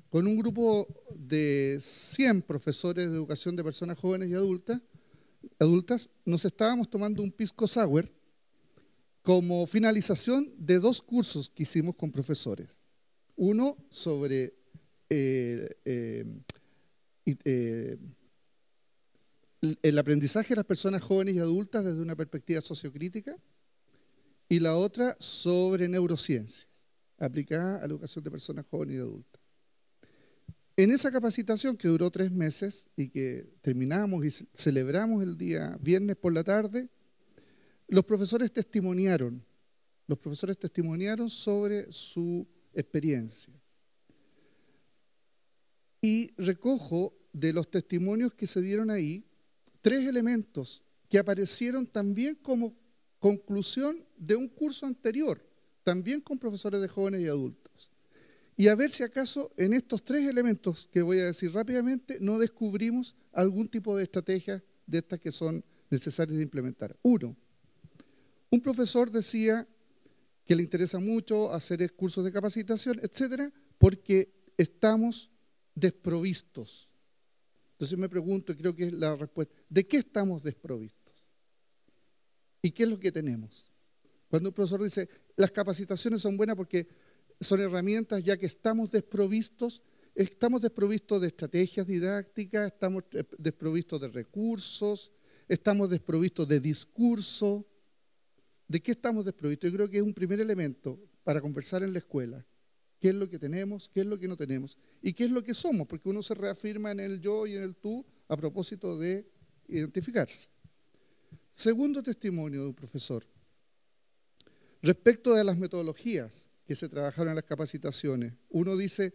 con un grupo de 100 profesores de educación de personas jóvenes y adultas, nos estábamos tomando un pisco sour como finalización de 2 cursos que hicimos con profesores. Uno sobre el aprendizaje de las personas jóvenes y adultas desde una perspectiva sociocrítica y la otra sobre neurociencia, aplicada a la educación de personas jóvenes y adultas. En esa capacitación que duró 3 meses y que terminamos y celebramos el día viernes por la tarde, los profesores testimoniaron sobre su experiencia. Y recojo de los testimonios que se dieron ahí 3 elementos que aparecieron también como conclusión de un curso anterior, también con profesores de jóvenes y adultos. Y a ver si acaso en estos 3 elementos que voy a decir rápidamente no descubrimos algún tipo de estrategia de estas que son necesarias de implementar. 1. Un profesor decía que le interesa mucho hacer cursos de capacitación, etcétera, porque estamos desprovistos. Entonces me pregunto, y creo que es la respuesta, ¿de qué estamos desprovistos? ¿Y qué es lo que tenemos? Cuando un profesor dice, las capacitaciones son buenas porque son herramientas, ya que estamos desprovistos de estrategias didácticas, estamos desprovistos de recursos, estamos desprovistos de discurso. ¿De qué estamos desprovistos? Yo creo que es un primer elemento para conversar en la escuela. qué es lo que tenemos, qué es lo que no tenemos y qué es lo que somos, porque uno se reafirma en el yo y en el tú a propósito de identificarse. Segundo testimonio de un profesor. Respecto de las metodologías que se trabajaron en las capacitaciones, uno dice,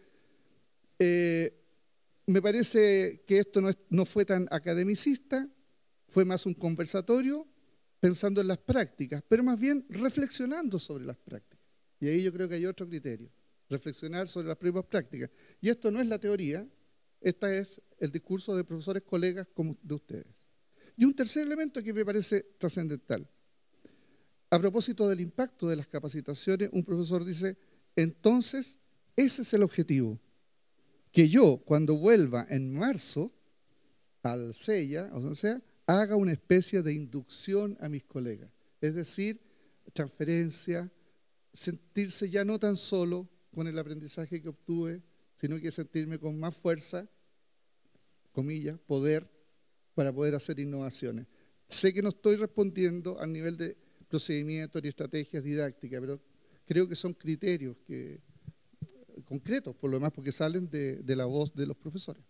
me parece que esto no fue tan academicista, fue más un conversatorio, pensando en las prácticas, pero más bien reflexionando sobre las prácticas. Y ahí yo creo que hay otro criterio, reflexionar sobre las propias prácticas. Y esto no es la teoría, este es el discurso de profesores colegas como de ustedes. Y un tercer elemento que me parece trascendental. A propósito del impacto de las capacitaciones, un profesor dice, entonces, ese es el objetivo. Que yo, cuando vuelva en marzo al CEIA, o sea, haga una especie de inducción a mis colegas. Es decir, transferencia, sentirse ya no tan solo con el aprendizaje que obtuve, sino que sentirme con más fuerza, comillas, poder, para poder hacer innovaciones. Sé que no estoy respondiendo al nivel de procedimientos ni estrategias didácticas, pero creo que son criterios concretos, por lo demás, porque salen de la voz de los profesores.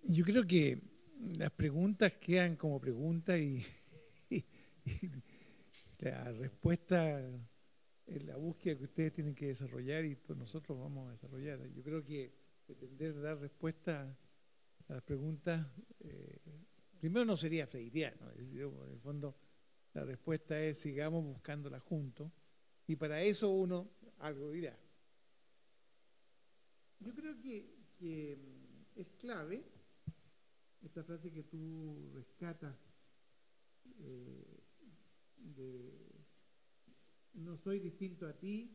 Yo creo que las preguntas quedan como preguntas y la respuesta es la búsqueda que ustedes tienen que desarrollar y nosotros vamos a desarrollar. Yo creo que pretender dar respuesta a las preguntas, primero no sería freireano, es decir, en el fondo la respuesta es sigamos buscándola juntos y para eso uno algo dirá. Yo creo que es clave esta frase que tú rescatas no soy distinto a ti,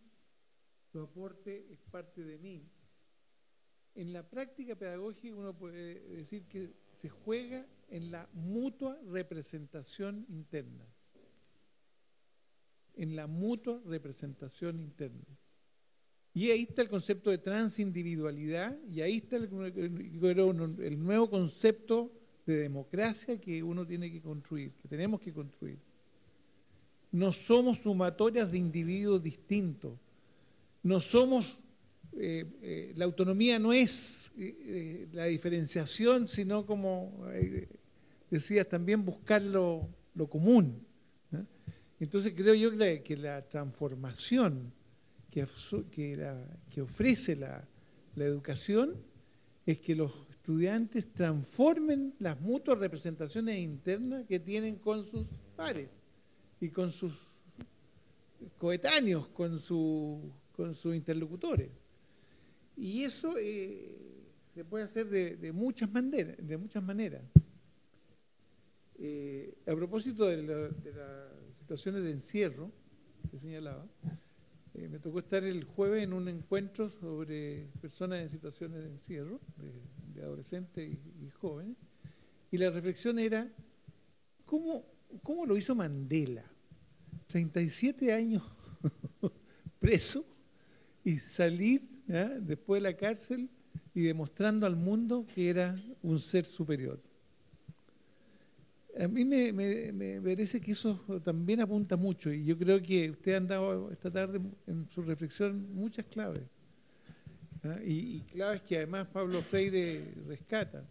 tu aporte es parte de mí. En la práctica pedagógica uno puede decir que se juega en la mutua representación interna. En la mutua representación interna. Y ahí está el concepto de transindividualidad y ahí está el nuevo concepto de democracia que uno tiene que construir, que tenemos que construir. No somos sumatorias de individuos distintos. No somos, la autonomía no es la diferenciación, sino como decías también buscar lo común. ¿No? Entonces creo yo que la transformación que ofrece la educación es que los estudiantes transformen las mutuas representaciones internas que tienen con sus pares y con sus coetáneos, con sus interlocutores. Y eso se puede hacer de muchas maneras. A propósito de las situaciones de encierro que señalaba, me tocó estar el jueves en un encuentro sobre personas en situaciones de encierro, de adolescentes y jóvenes, y la reflexión era ¿cómo lo hizo Mandela? 37 años preso y salir después de la cárcel y demostrando al mundo que era un ser superior. A mí me parece que eso también apunta mucho y yo creo que usted han dado esta tarde en su reflexión muchas claves. Y claves que además Pablo Freire rescata,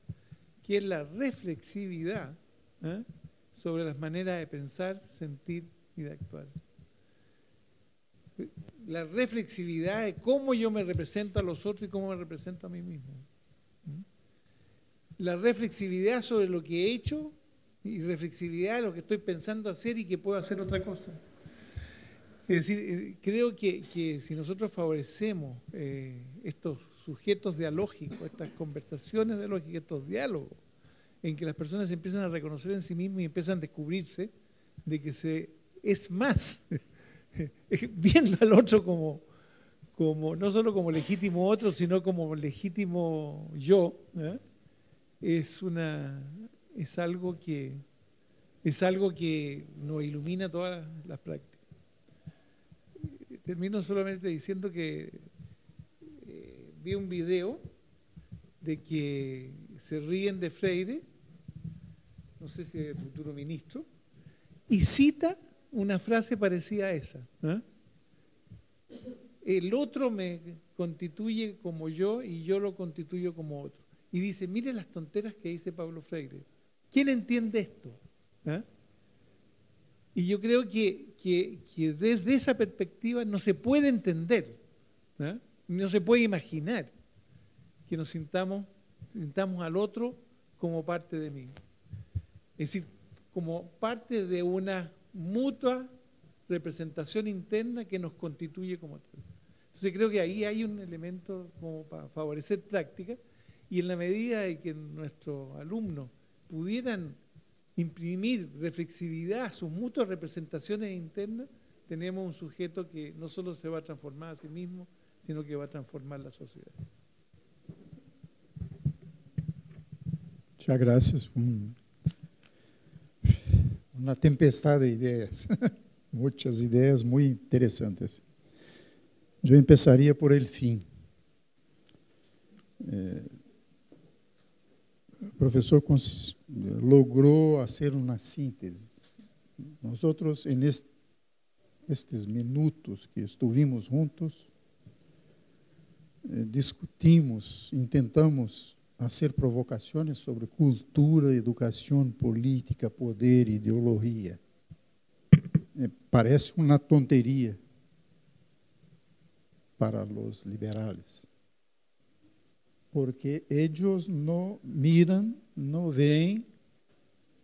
que es la reflexividad sobre las maneras de pensar, sentir y de actuar. La reflexividad de cómo yo me represento a los otros y cómo me represento a mí mismo. La reflexividad sobre lo que he hecho y reflexividad de lo que estoy pensando hacer y que puedo hacer otra cosa. Es decir, creo que si nosotros favorecemos estos sujetos dialógicos, estas conversaciones dialógicas, estos diálogos, en que las personas se empiezan a reconocer en sí mismas y empiezan a descubrirse de que es más, viendo al otro como no solo como legítimo otro, sino como legítimo yo, es algo que nos ilumina todas las prácticas. Termino solamente diciendo que vi un video de que se ríen de Freire, no sé si es el futuro ministro, y cita una frase parecida a esa. El otro me constituye como yo y yo lo constituyo como otro. Y dice, mire las tonteras que dice Pablo Freire. ¿Quién entiende esto? Y yo creo que desde esa perspectiva no se puede entender, no se puede imaginar que nos sintamos al otro como parte de mí. Es decir, como parte de una mutua representación interna que nos constituye como tal. Entonces creo que ahí hay un elemento como para favorecer práctica, y en la medida de que nuestros alumnos pudieran imprimir reflexividad a sus mutuas representaciones internas, tenemos un sujeto que no solo se va a transformar a sí mismo, sino que va a transformar la sociedad. Muchas gracias. Una tempestad de ideas, muchas ideas muy interesantes. Yo empezaría por el fin. El profesor logró hacer una síntesis. Nosotros en estos minutos que estuvimos juntos, discutimos, intentamos hacer provocaciones sobre cultura, educación, política, poder, ideología. Parece una tontería para los liberales, porque ellos no miran, no ven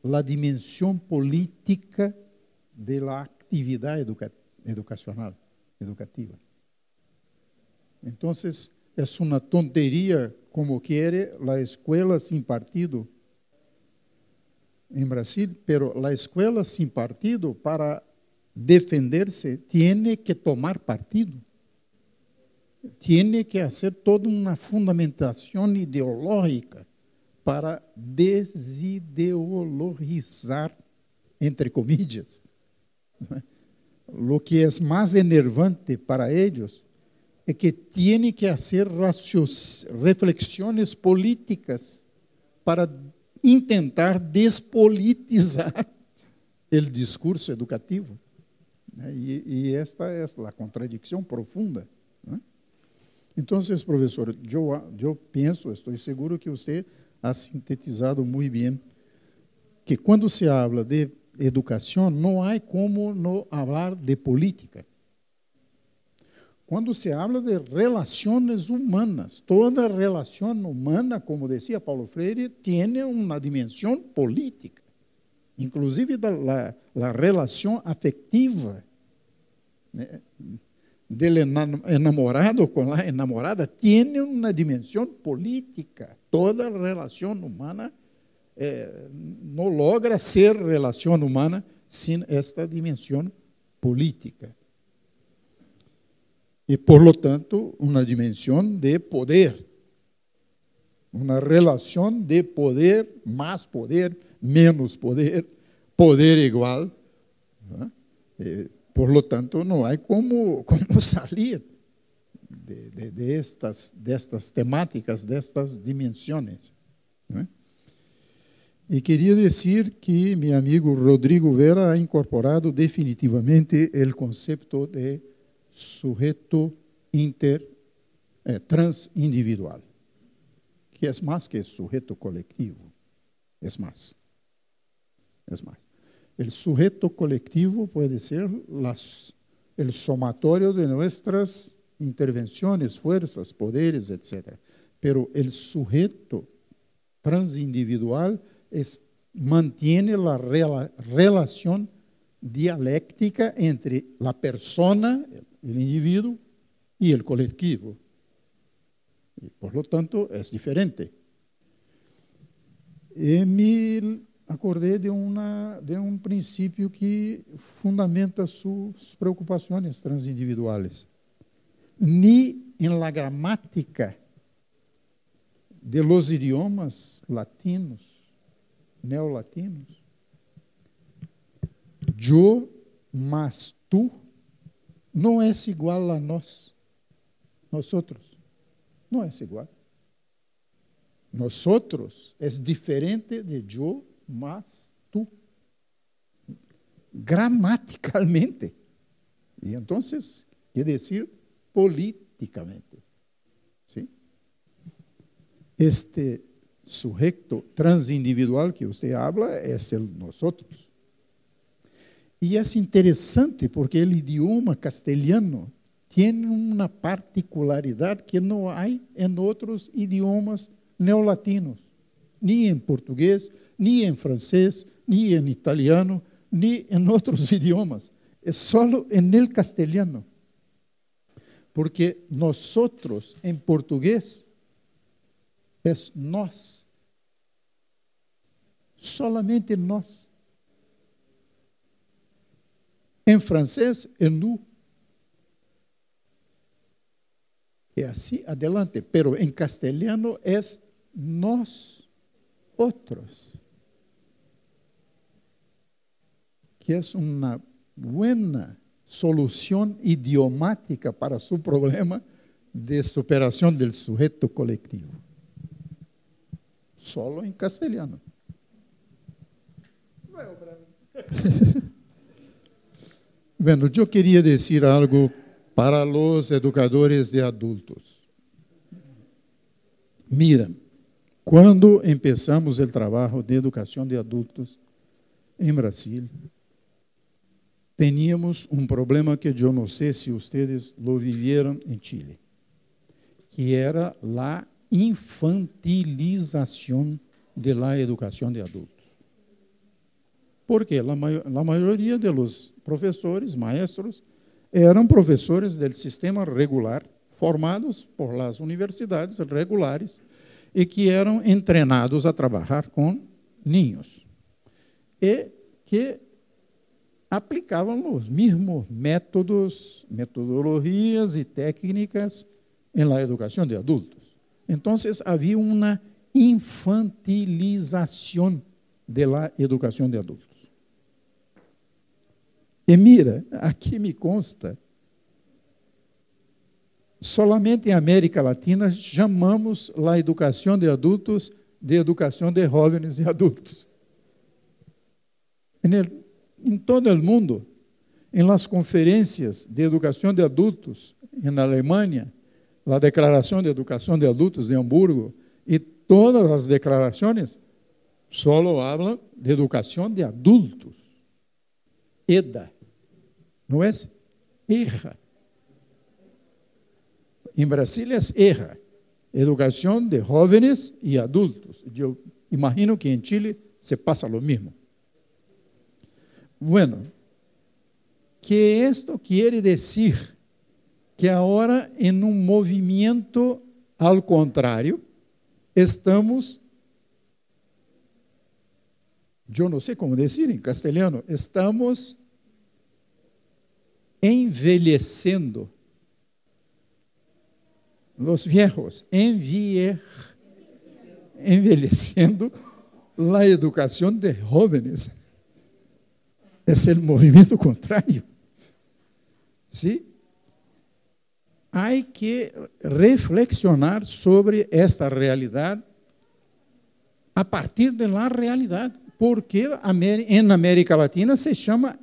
la dimensión política de la actividad educativa. Entonces, es una tontería como quiere la escuela sin partido en Brasil, pero la escuela sin partido, para defenderse, tiene que tomar partido. Tiene que hacer toda una fundamentación ideológica para desideologizar, entre comillas. Lo que es más enervante para ellos es que tiene que hacer reflexiones políticas para intentar despolitizar el discurso educativo. Y esta es la contradicción profunda. Entonces, profesor, yo pienso, estoy seguro que usted ha sintetizado muy bien, que cuando se habla de educación, no hay como no hablar de política. Cuando se habla de relaciones humanas, toda relación humana, como decía Paulo Freire, tiene una dimensión política, inclusive la relación afectiva del enamorado con la enamorada tiene una dimensión política. Toda relación humana no logra ser relación humana sin esta dimensión política. Y por lo tanto, una dimensión de poder, una relación de poder, más poder, menos poder, poder igual. Por lo tanto, no hay cómo salir de estas temáticas, de estas dimensiones. Y quería decir que mi amigo Rodrigo Vera ha incorporado definitivamente el concepto de sujeto transindividual, que es más que sujeto colectivo, es más. El sujeto colectivo puede ser el somatorio de nuestras intervenciones, fuerzas, poderes, etc. Pero el sujeto transindividual mantiene la relación dialéctica entre la persona, el individuo, y el colectivo. Y por lo tanto, es diferente. Me acordé de un principio que fundamenta sus preocupaciones transindividuales. Ni en la gramática de los idiomas latinos, neolatinos, yo más tú no es igual a nosotros. No es igual. Nosotros es diferente de yo más tú. gramaticalmente. Y entonces, quiere decir políticamente. ¿Sí? Este sujeto transindividual que usted habla es el nosotros. Y es interesante porque el idioma castellano tiene una particularidad que no hay en otros idiomas neolatinos, ni en portugués, ni en francés, ni en italiano, ni en otros idiomas. Es solo en el castellano. Porque nosotros en portugués es nós. Solamente nós. En francés é nous. E assim adelante. Pero em castelhano é nós outros. Que é uma buena solución idiomática para su problema de superación del sujeto colectivo. Solo en castellano. Bueno, yo quería decir algo para los educadores de adultos. Mira, cuando empezamos el trabajo de educación de adultos en Brasil, teníamos un problema que yo no sé si ustedes lo vivieron en Chile, que era la infantilización de la educación de adultos. Porque la mayoría de los profesores, maestros, eran profesores del sistema regular, formados por las universidades regulares, y que eran entrenados a trabajar con niños. Y que aplicaban los mismos métodos, metodologías y técnicas en la educación de adultos. Entonces, había una infantilización de la educación de adultos. E mira, aqui me consta, solamente em América Latina chamamos a educação de adultos de educação de jovens e adultos. Em todo o mundo, em las conferências de educação de adultos, na Alemanha, a Declaração de Educação de Adultos de Hamburgo, e todas as declarações solo hablam de educação de adultos. EDA, não é? EJA. Em Brasília é EJA, Educação de Jovens e Adultos. Eu imagino que em Chile se passa lo mesmo. Bueno, que esto quiere decir que agora em um movimento ao contrário, estamos, eu não sei como dizer em castelhano, estamos envelhecendo los viejos, envelhecendo a educação de jóvenes. É o movimento contrário. ¿Sí? Há que reflexionar sobre esta realidade a partir da realidade, porque em América Latina se chama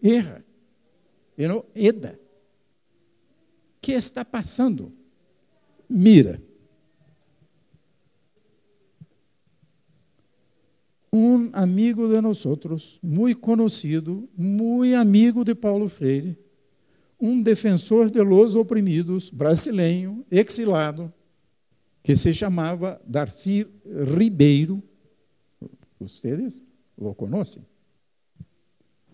EJA, e não EDA. O que está passando? Mira, um amigo de nós, muito conhecido, muito amigo de Paulo Freire, um defensor de los oprimidos, brasileiro, exilado, que se chamava Darcy Ribeiro. Vocês o conhecem?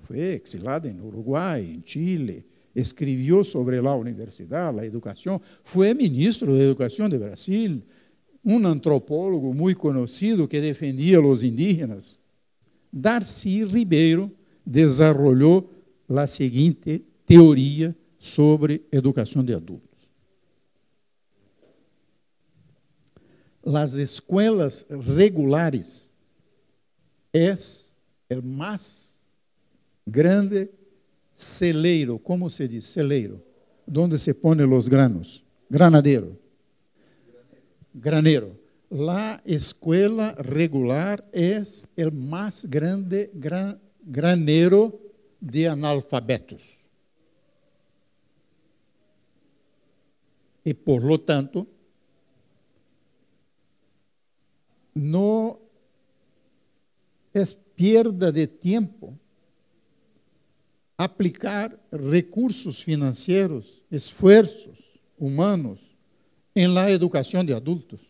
Foi exilado em Uruguai, em Chile, escreveu sobre a universidade, a educação, foi ministro de Educação de Brasil, um antropólogo muito conhecido que defendia os indígenas. Darcy Ribeiro desenvolveu a seguinte teoria sobre educação de adultos. As escolas regulares é o mais grande celeiro, como se diz? Celeiro, onde se põe os granos, granadero. La escuela regular es el más grande granero de analfabetos. E, por lo tanto, no es perda de tiempo aplicar recursos financieros, esfuerzos humanos en la educación de adultos.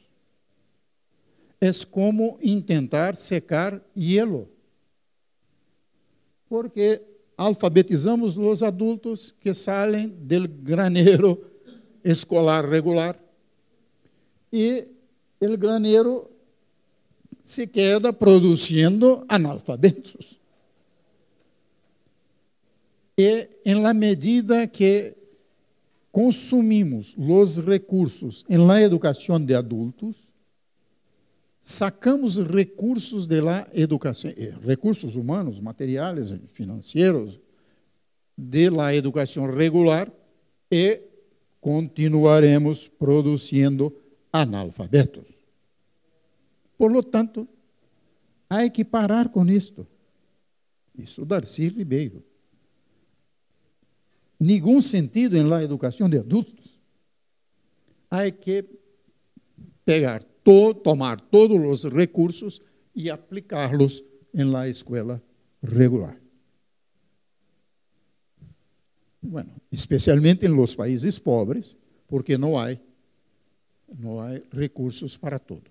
Es como intentar secar hielo, porque alfabetizamos los adultos que salen del granero escolar regular y el granero se queda produciendo analfabetos. E, en la medida que consumimos los recursos en la educación de adultos, sacamos recursos de la educación, recursos humanos, materiales, financieros, de la educación regular y continuaremos produciendo analfabetos. Por lo tanto, hay que parar con esto. Isso Darcy Ribeiro. Ningún sentido en la educación de adultos. Hay que tomar todos los recursos y aplicarlos en la escuela regular. Bueno, especialmente en los países pobres, porque no hay recursos para todo.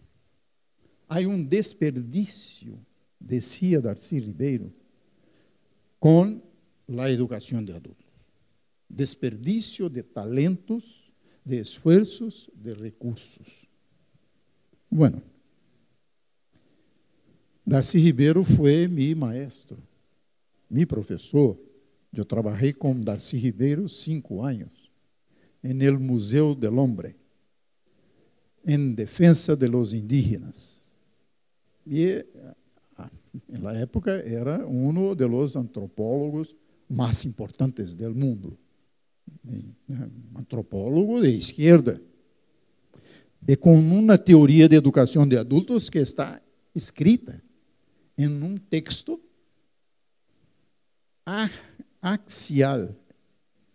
Hay un desperdicio, decía Darcy Ribeiro, con la educación de adultos. Desperdicio de talentos, de esfuerzos, de recursos. Bueno, Darcy Ribeiro fue mi maestro, mi profesor. Yo trabajé con Darcy Ribeiro 5 años en el Museo del Hombre, en defensa de los indígenas. Y en la época era uno de los antropólogos más importantes del mundo. Antropólogo de izquierda. Y con una teoría de educación de adultos que está escrita en un texto axial,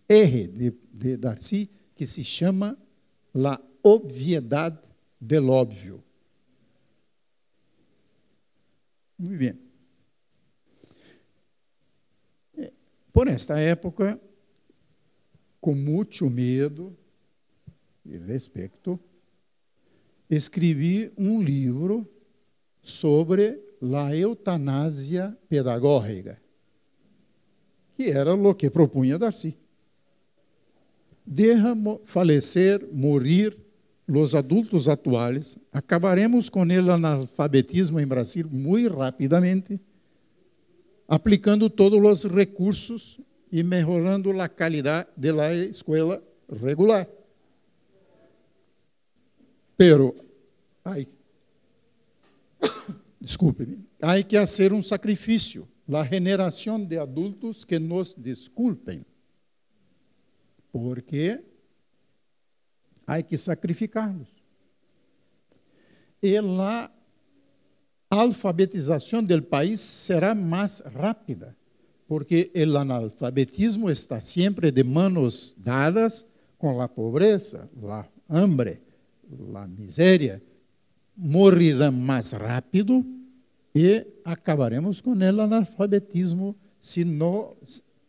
eje de Darcy, que se llama La obviedad del óbvio. Muy bien. Por esta época, com muito medo e respeito, escrevi um livro sobre a eutanásia pedagógica, que era o que propunha Darcy. Deja falecer, morir os adultos atuais, acabaremos com o analfabetismo em Brasil muito rapidamente, aplicando todos os recursos e melhorando a qualidade da escola regular. Pero, desculpe-me, há que fazer um sacrifício, a generação de adultos que nos desculpem, porque há que sacrificá-los. E a alfabetização do país será mais rápida, porque o analfabetismo está sempre de manos dadas com a pobreza, a hambre, a miséria. Morirão mais rápido e acabaremos com o analfabetismo se não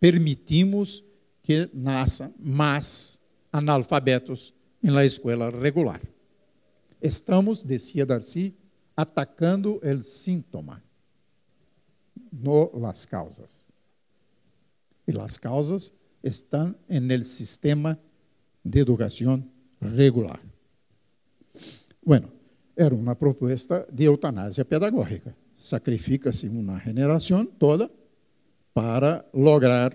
permitimos que nasçam mais analfabetos na escola regular. Estamos, decía Darcy, atacando o síntoma, não as causas. E as causas estão no sistema de educação regular. Bueno, era uma proposta de eutanásia pedagógica. Sacrifica-se uma geração toda para lograr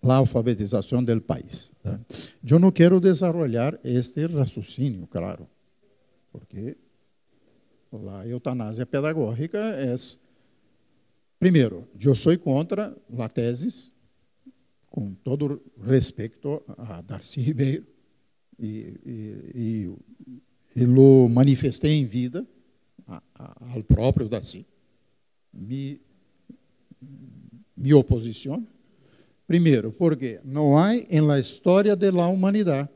a alfabetização do país. Eu não quero desenvolver este raciocínio, claro, porque a eutanásia pedagógica é... Primeiro, eu sou contra a tese, com todo respeito a Darcy Ribeiro, e lo manifestei em vida ao próprio Darcy. Me mi oposición. Primero, porque no hay en la historia de la humanidad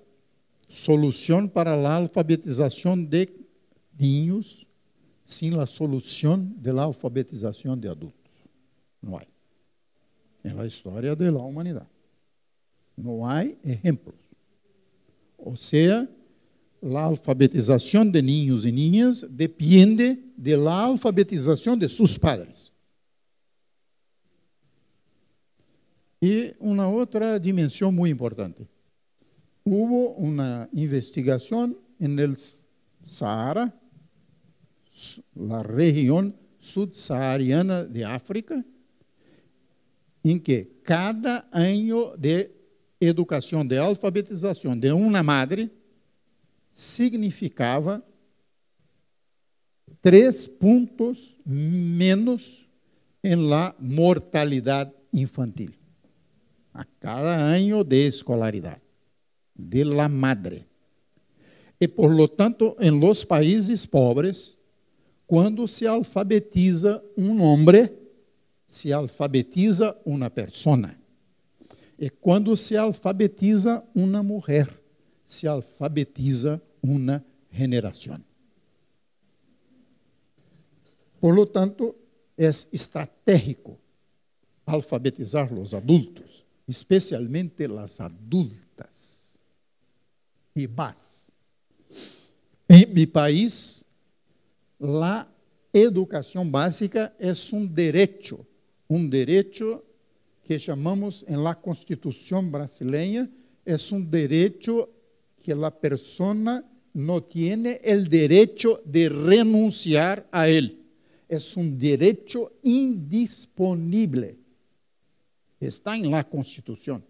solución para la alfabetización de niños sin la solución de la alfabetización de adultos. No hay. En la historia de la humanidad. No hay ejemplos. O sea, la alfabetización de niños y niñas depende de la alfabetización de sus padres. Y una otra dimensión muy importante. Hubo una investigación en el Sahara, la región subsahariana de África, en que cada año de educación, de alfabetización de una madre, significaba 3 puntos menos en la mortalidad infantil. A cada año de escolaridad de la madre. E, por lo tanto, en los países pobres, quando se alfabetiza um homem, se alfabetiza uma persona. E quando se alfabetiza uma mulher, se alfabetiza uma generação. Por lo tanto, é estratégico alfabetizar os adultos, especialmente as adultas. E mais, em meu país, a educação básica é um direito que chamamos em la Constituição brasileira, é um direito que a pessoa não tem o direito de renunciar a ele. É um direito indisponível. Está em la Constituição.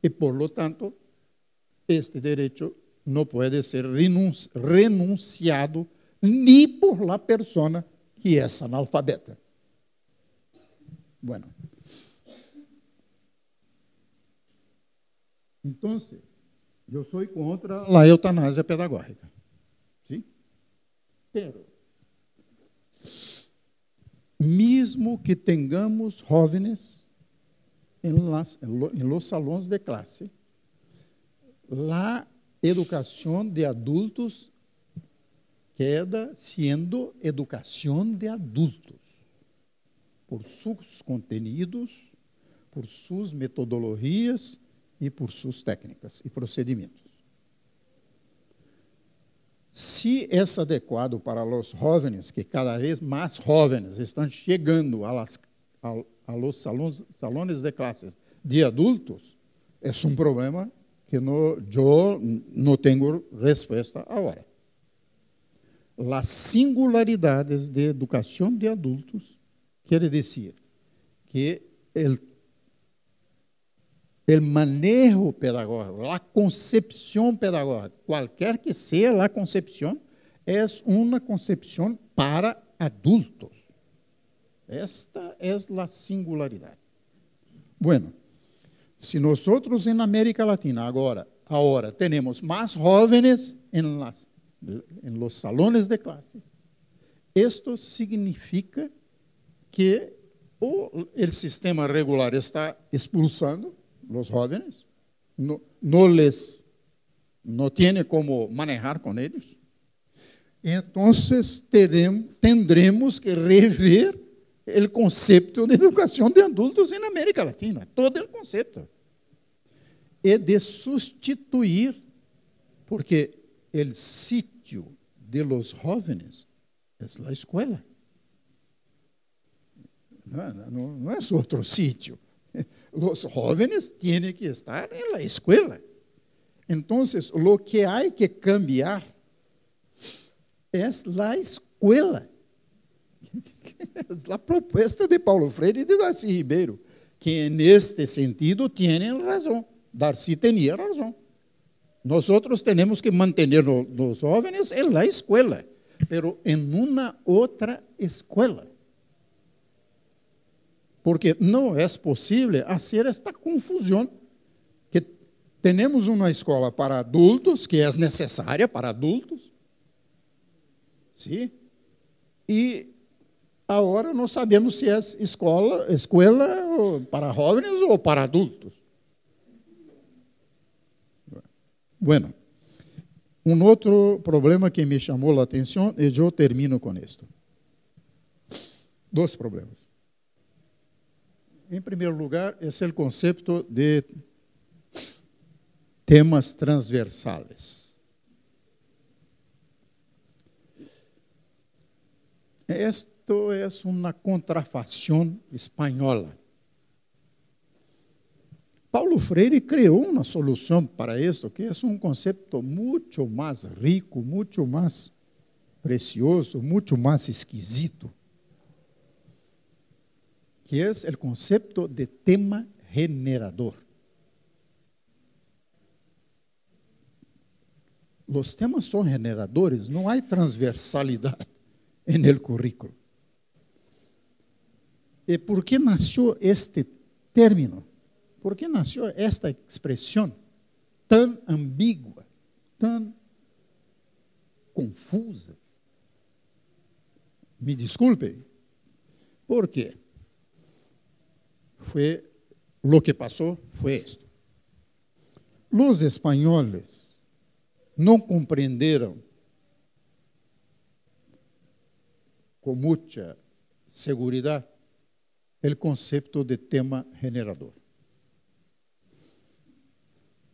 E, por lo tanto, este direito não pode ser renunciado ni por la persona que é analfabeta. Bueno. Entonces, eu sou contra a eutanásia pedagógica. ¿Sí? Pero, mesmo que tenhamos jovens em los salões de classe, a educação de adultos queda sendo educação de adultos, por seus conteúdos, por suas metodologias e por suas técnicas e procedimentos. Se é adequado para os jovens, que cada vez mais jovens estão chegando a los salões de classes de adultos, é um problema que eu não tenho resposta agora. As singularidades de educação de adultos quer dizer que o manejo pedagógico, a concepção pedagógica, qualquer que seja a concepção, é uma concepção para adultos. Esta é a singularidade. Bueno, se nós em América Latina agora temos mais jovens em los salones de clase, isto significa que o sistema regular está expulsando os jovens, não tem como manejar com eles. Então, tendremos que rever o conceito de educação de adultos em América Latina, todo o conceito. E de substituir, porque o sítio de los jóvenes é a escola. Não é outro sítio. Os jóvenes têm que estar na escola. Então, o que há que cambiar é a escola. A proposta de Paulo Freire e de Darcy Ribeiro, que neste sentido têm razão. Darcy tinha razão. Nós temos que manter os jovens na escola, mas em uma outra escola. Porque não é possível fazer esta confusão, que temos uma escola para adultos, que é necessária para adultos, ¿sí? E Agora não sabemos se é escola para jovens ou para adultos. Bueno, um outro problema que me chamou a atenção, e eu termino com isto. Dois problemas. Em primeiro lugar, é o conceito de temas transversales. Esto é uma contrafação espanhola. Paulo Freire criou uma solução para isso, que é um conceito muito mais rico, muito mais precioso, muito mais esquisito, que é o conceito de tema generador. Os temas são generadores, não há transversalidade no currículo. E por que nasceu este término? ¿Por qué nació esta expresión tan ambigua, tan confusa? Me disculpe. ¿Por qué? Lo que pasó fue esto. Los españoles no comprendieron con mucha seguridad el concepto de tema generador.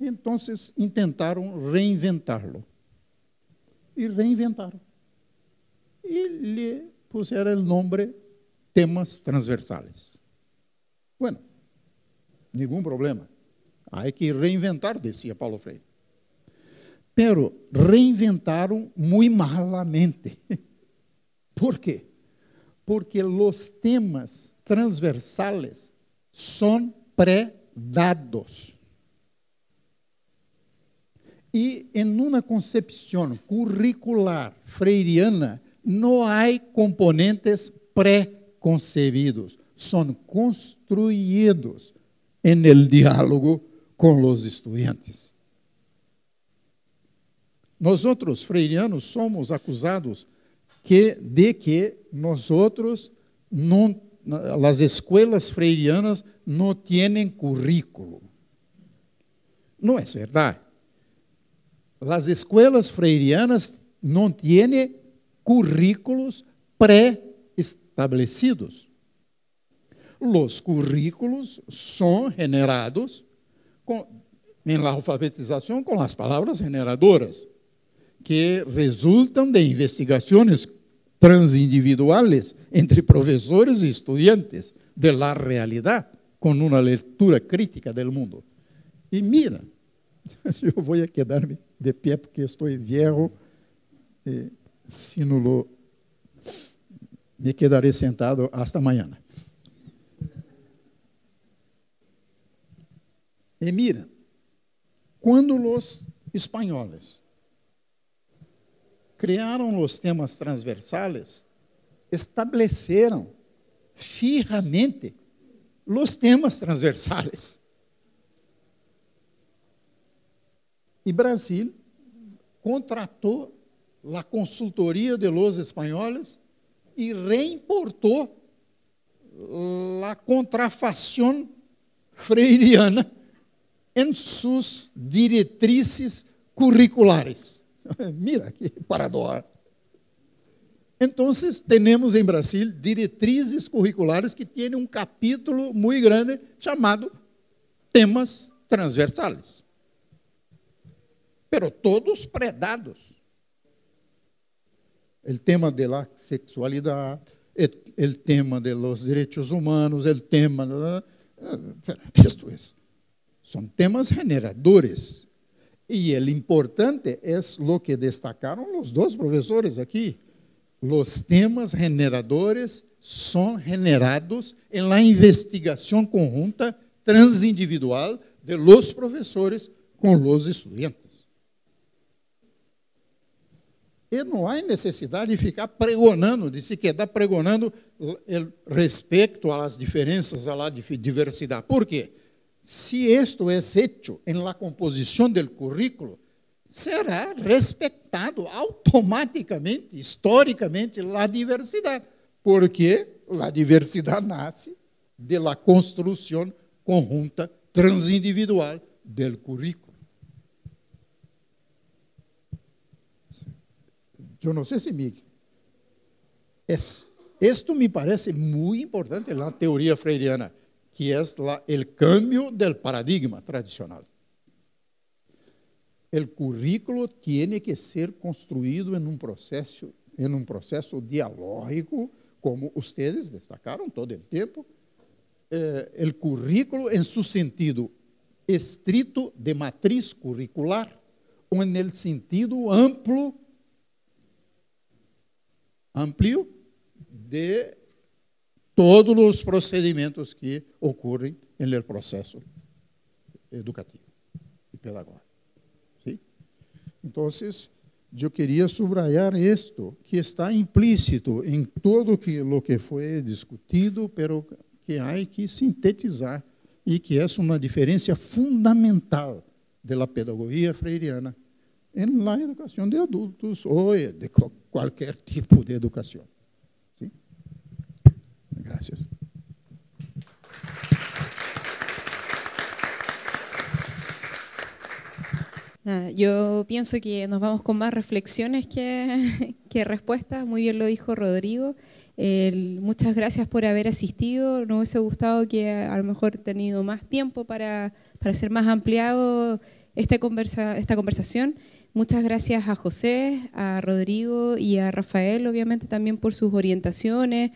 Entonces intentaram reinventarlo. E reinventaram. E lhe puseram o nome temas transversales. Bueno, nenhum problema. Há que reinventar, dizia Paulo Freire. Pero reinventaram muito malamente. Por quê? Porque os temas transversales são pré-dados. E em uma concepção curricular freiriana, não há componentes pré-concebidos, são construídos em el diálogo com os estudantes. Nós outros freirianos somos acusados de que nós outros não, as escolas freirianas não têm currículo. Não é verdade. As escolas freirianas não têm currículos pré-estabelecidos. Os currículos são generados em la alfabetização com as palavras generadoras, que resultam de investigações transindividuales entre professores e estudantes de la realidade, com uma leitura crítica do mundo. E mira, eu vou quedar-me de pé porque estou viejo, se não me quedarei sentado hasta amanhã. E mira, quando os espanhóis criaram os temas transversales, estabeleceram fijamente os temas transversales. E Brasil contratou a consultoria de los espanhóis e reimportou a contrafação freiriana em suas diretrizes curriculares. Mira que paradoxa. Então, temos em Brasil diretrizes curriculares que têm um capítulo muito grande chamado temas transversales. Pero todos predados. O tema de la sexualidade, o tema de los direitos humanos, o tema... Isto é. São temas generadores. E o importante é o que destacaram os dois professores aqui. Os temas generadores são generados em la investigação conjunta transindividual de los professores com los estudantes. E não há necessidade de ficar pregonando, de se quedar pregonando respeito às diferenças, à diversidade. Por quê? Se isto é hecho em la composição do currículo, será respeitado automaticamente, historicamente, a diversidade. porque a diversidade nasce da construção conjunta transindividual do currículo. Eu não sei se esto me parece muito importante na teoria freiriana, que é o cambio do paradigma tradicional. O currículo tem que ser construído em um processo dialógico, como vocês destacaram todo o tempo. O currículo em seu sentido estrito de matriz curricular, ou no sentido amplio de todos os procedimentos que ocorrem no processo educativo e pedagógico. ¿Sí? Então, eu queria subrayar isto, que está implícito em todo o que foi discutido, pero que há que sintetizar e que é uma diferença fundamental da pedagogia freiriana na educação de adultos ou de qualquer tipo de educação. ¿Sí? Gracias. Yo pienso que nos vamos con más reflexiones que respuestas. Muy bien lo dijo Rodrigo. Muchas gracias por haber asistido. Nos hubiese gustado que a lo mejor tenido más tiempo para ser más ampliado esta conversación. Muchas gracias a José, a Rodrigo y a Rafael, obviamente también por sus orientaciones.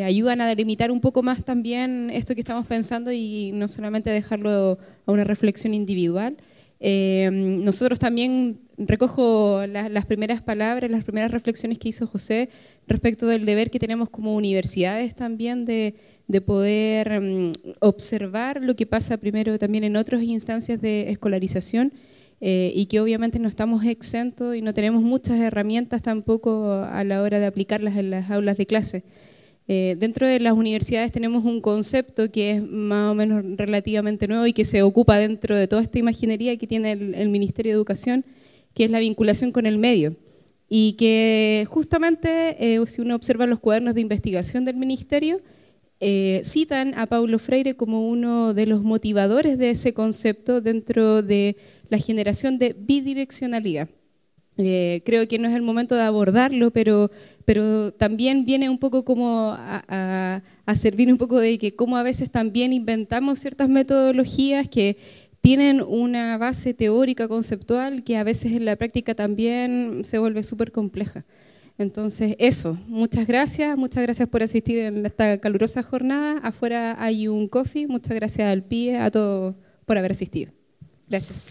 Ayudan a delimitar un poco más también esto que estamos pensando y no solamente dejarlo a una reflexión individual. Nosotros también recojo las primeras palabras, las primeras reflexiones que hizo José respecto del deber que tenemos como universidades también de poder observar lo que pasa primero también en otras instancias de escolarización y que obviamente no estamos exentos y no tenemos muchas herramientas tampoco a la hora de aplicarlas en las aulas de clase. Dentro de las universidades tenemos un concepto que es más o menos relativamente nuevo y que se ocupa dentro de toda esta imaginería que tiene el Ministerio de Educación, que es la vinculación con el medio. Y que justamente, si uno observa los cuadernos de investigación del Ministerio, citan a Paulo Freire como uno de los motivadores de ese concepto dentro de la generación de bidireccionalidad. Creo que no es el momento de abordarlo, pero también viene un poco como a servir un poco de que cómo a veces también inventamos ciertas metodologías que tienen una base teórica, conceptual, que a veces en la práctica también se vuelve súper compleja. Entonces, eso, muchas gracias por asistir en esta calurosa jornada. Afuera hay un coffee, muchas gracias al PIE, a todos por haber asistido. Gracias.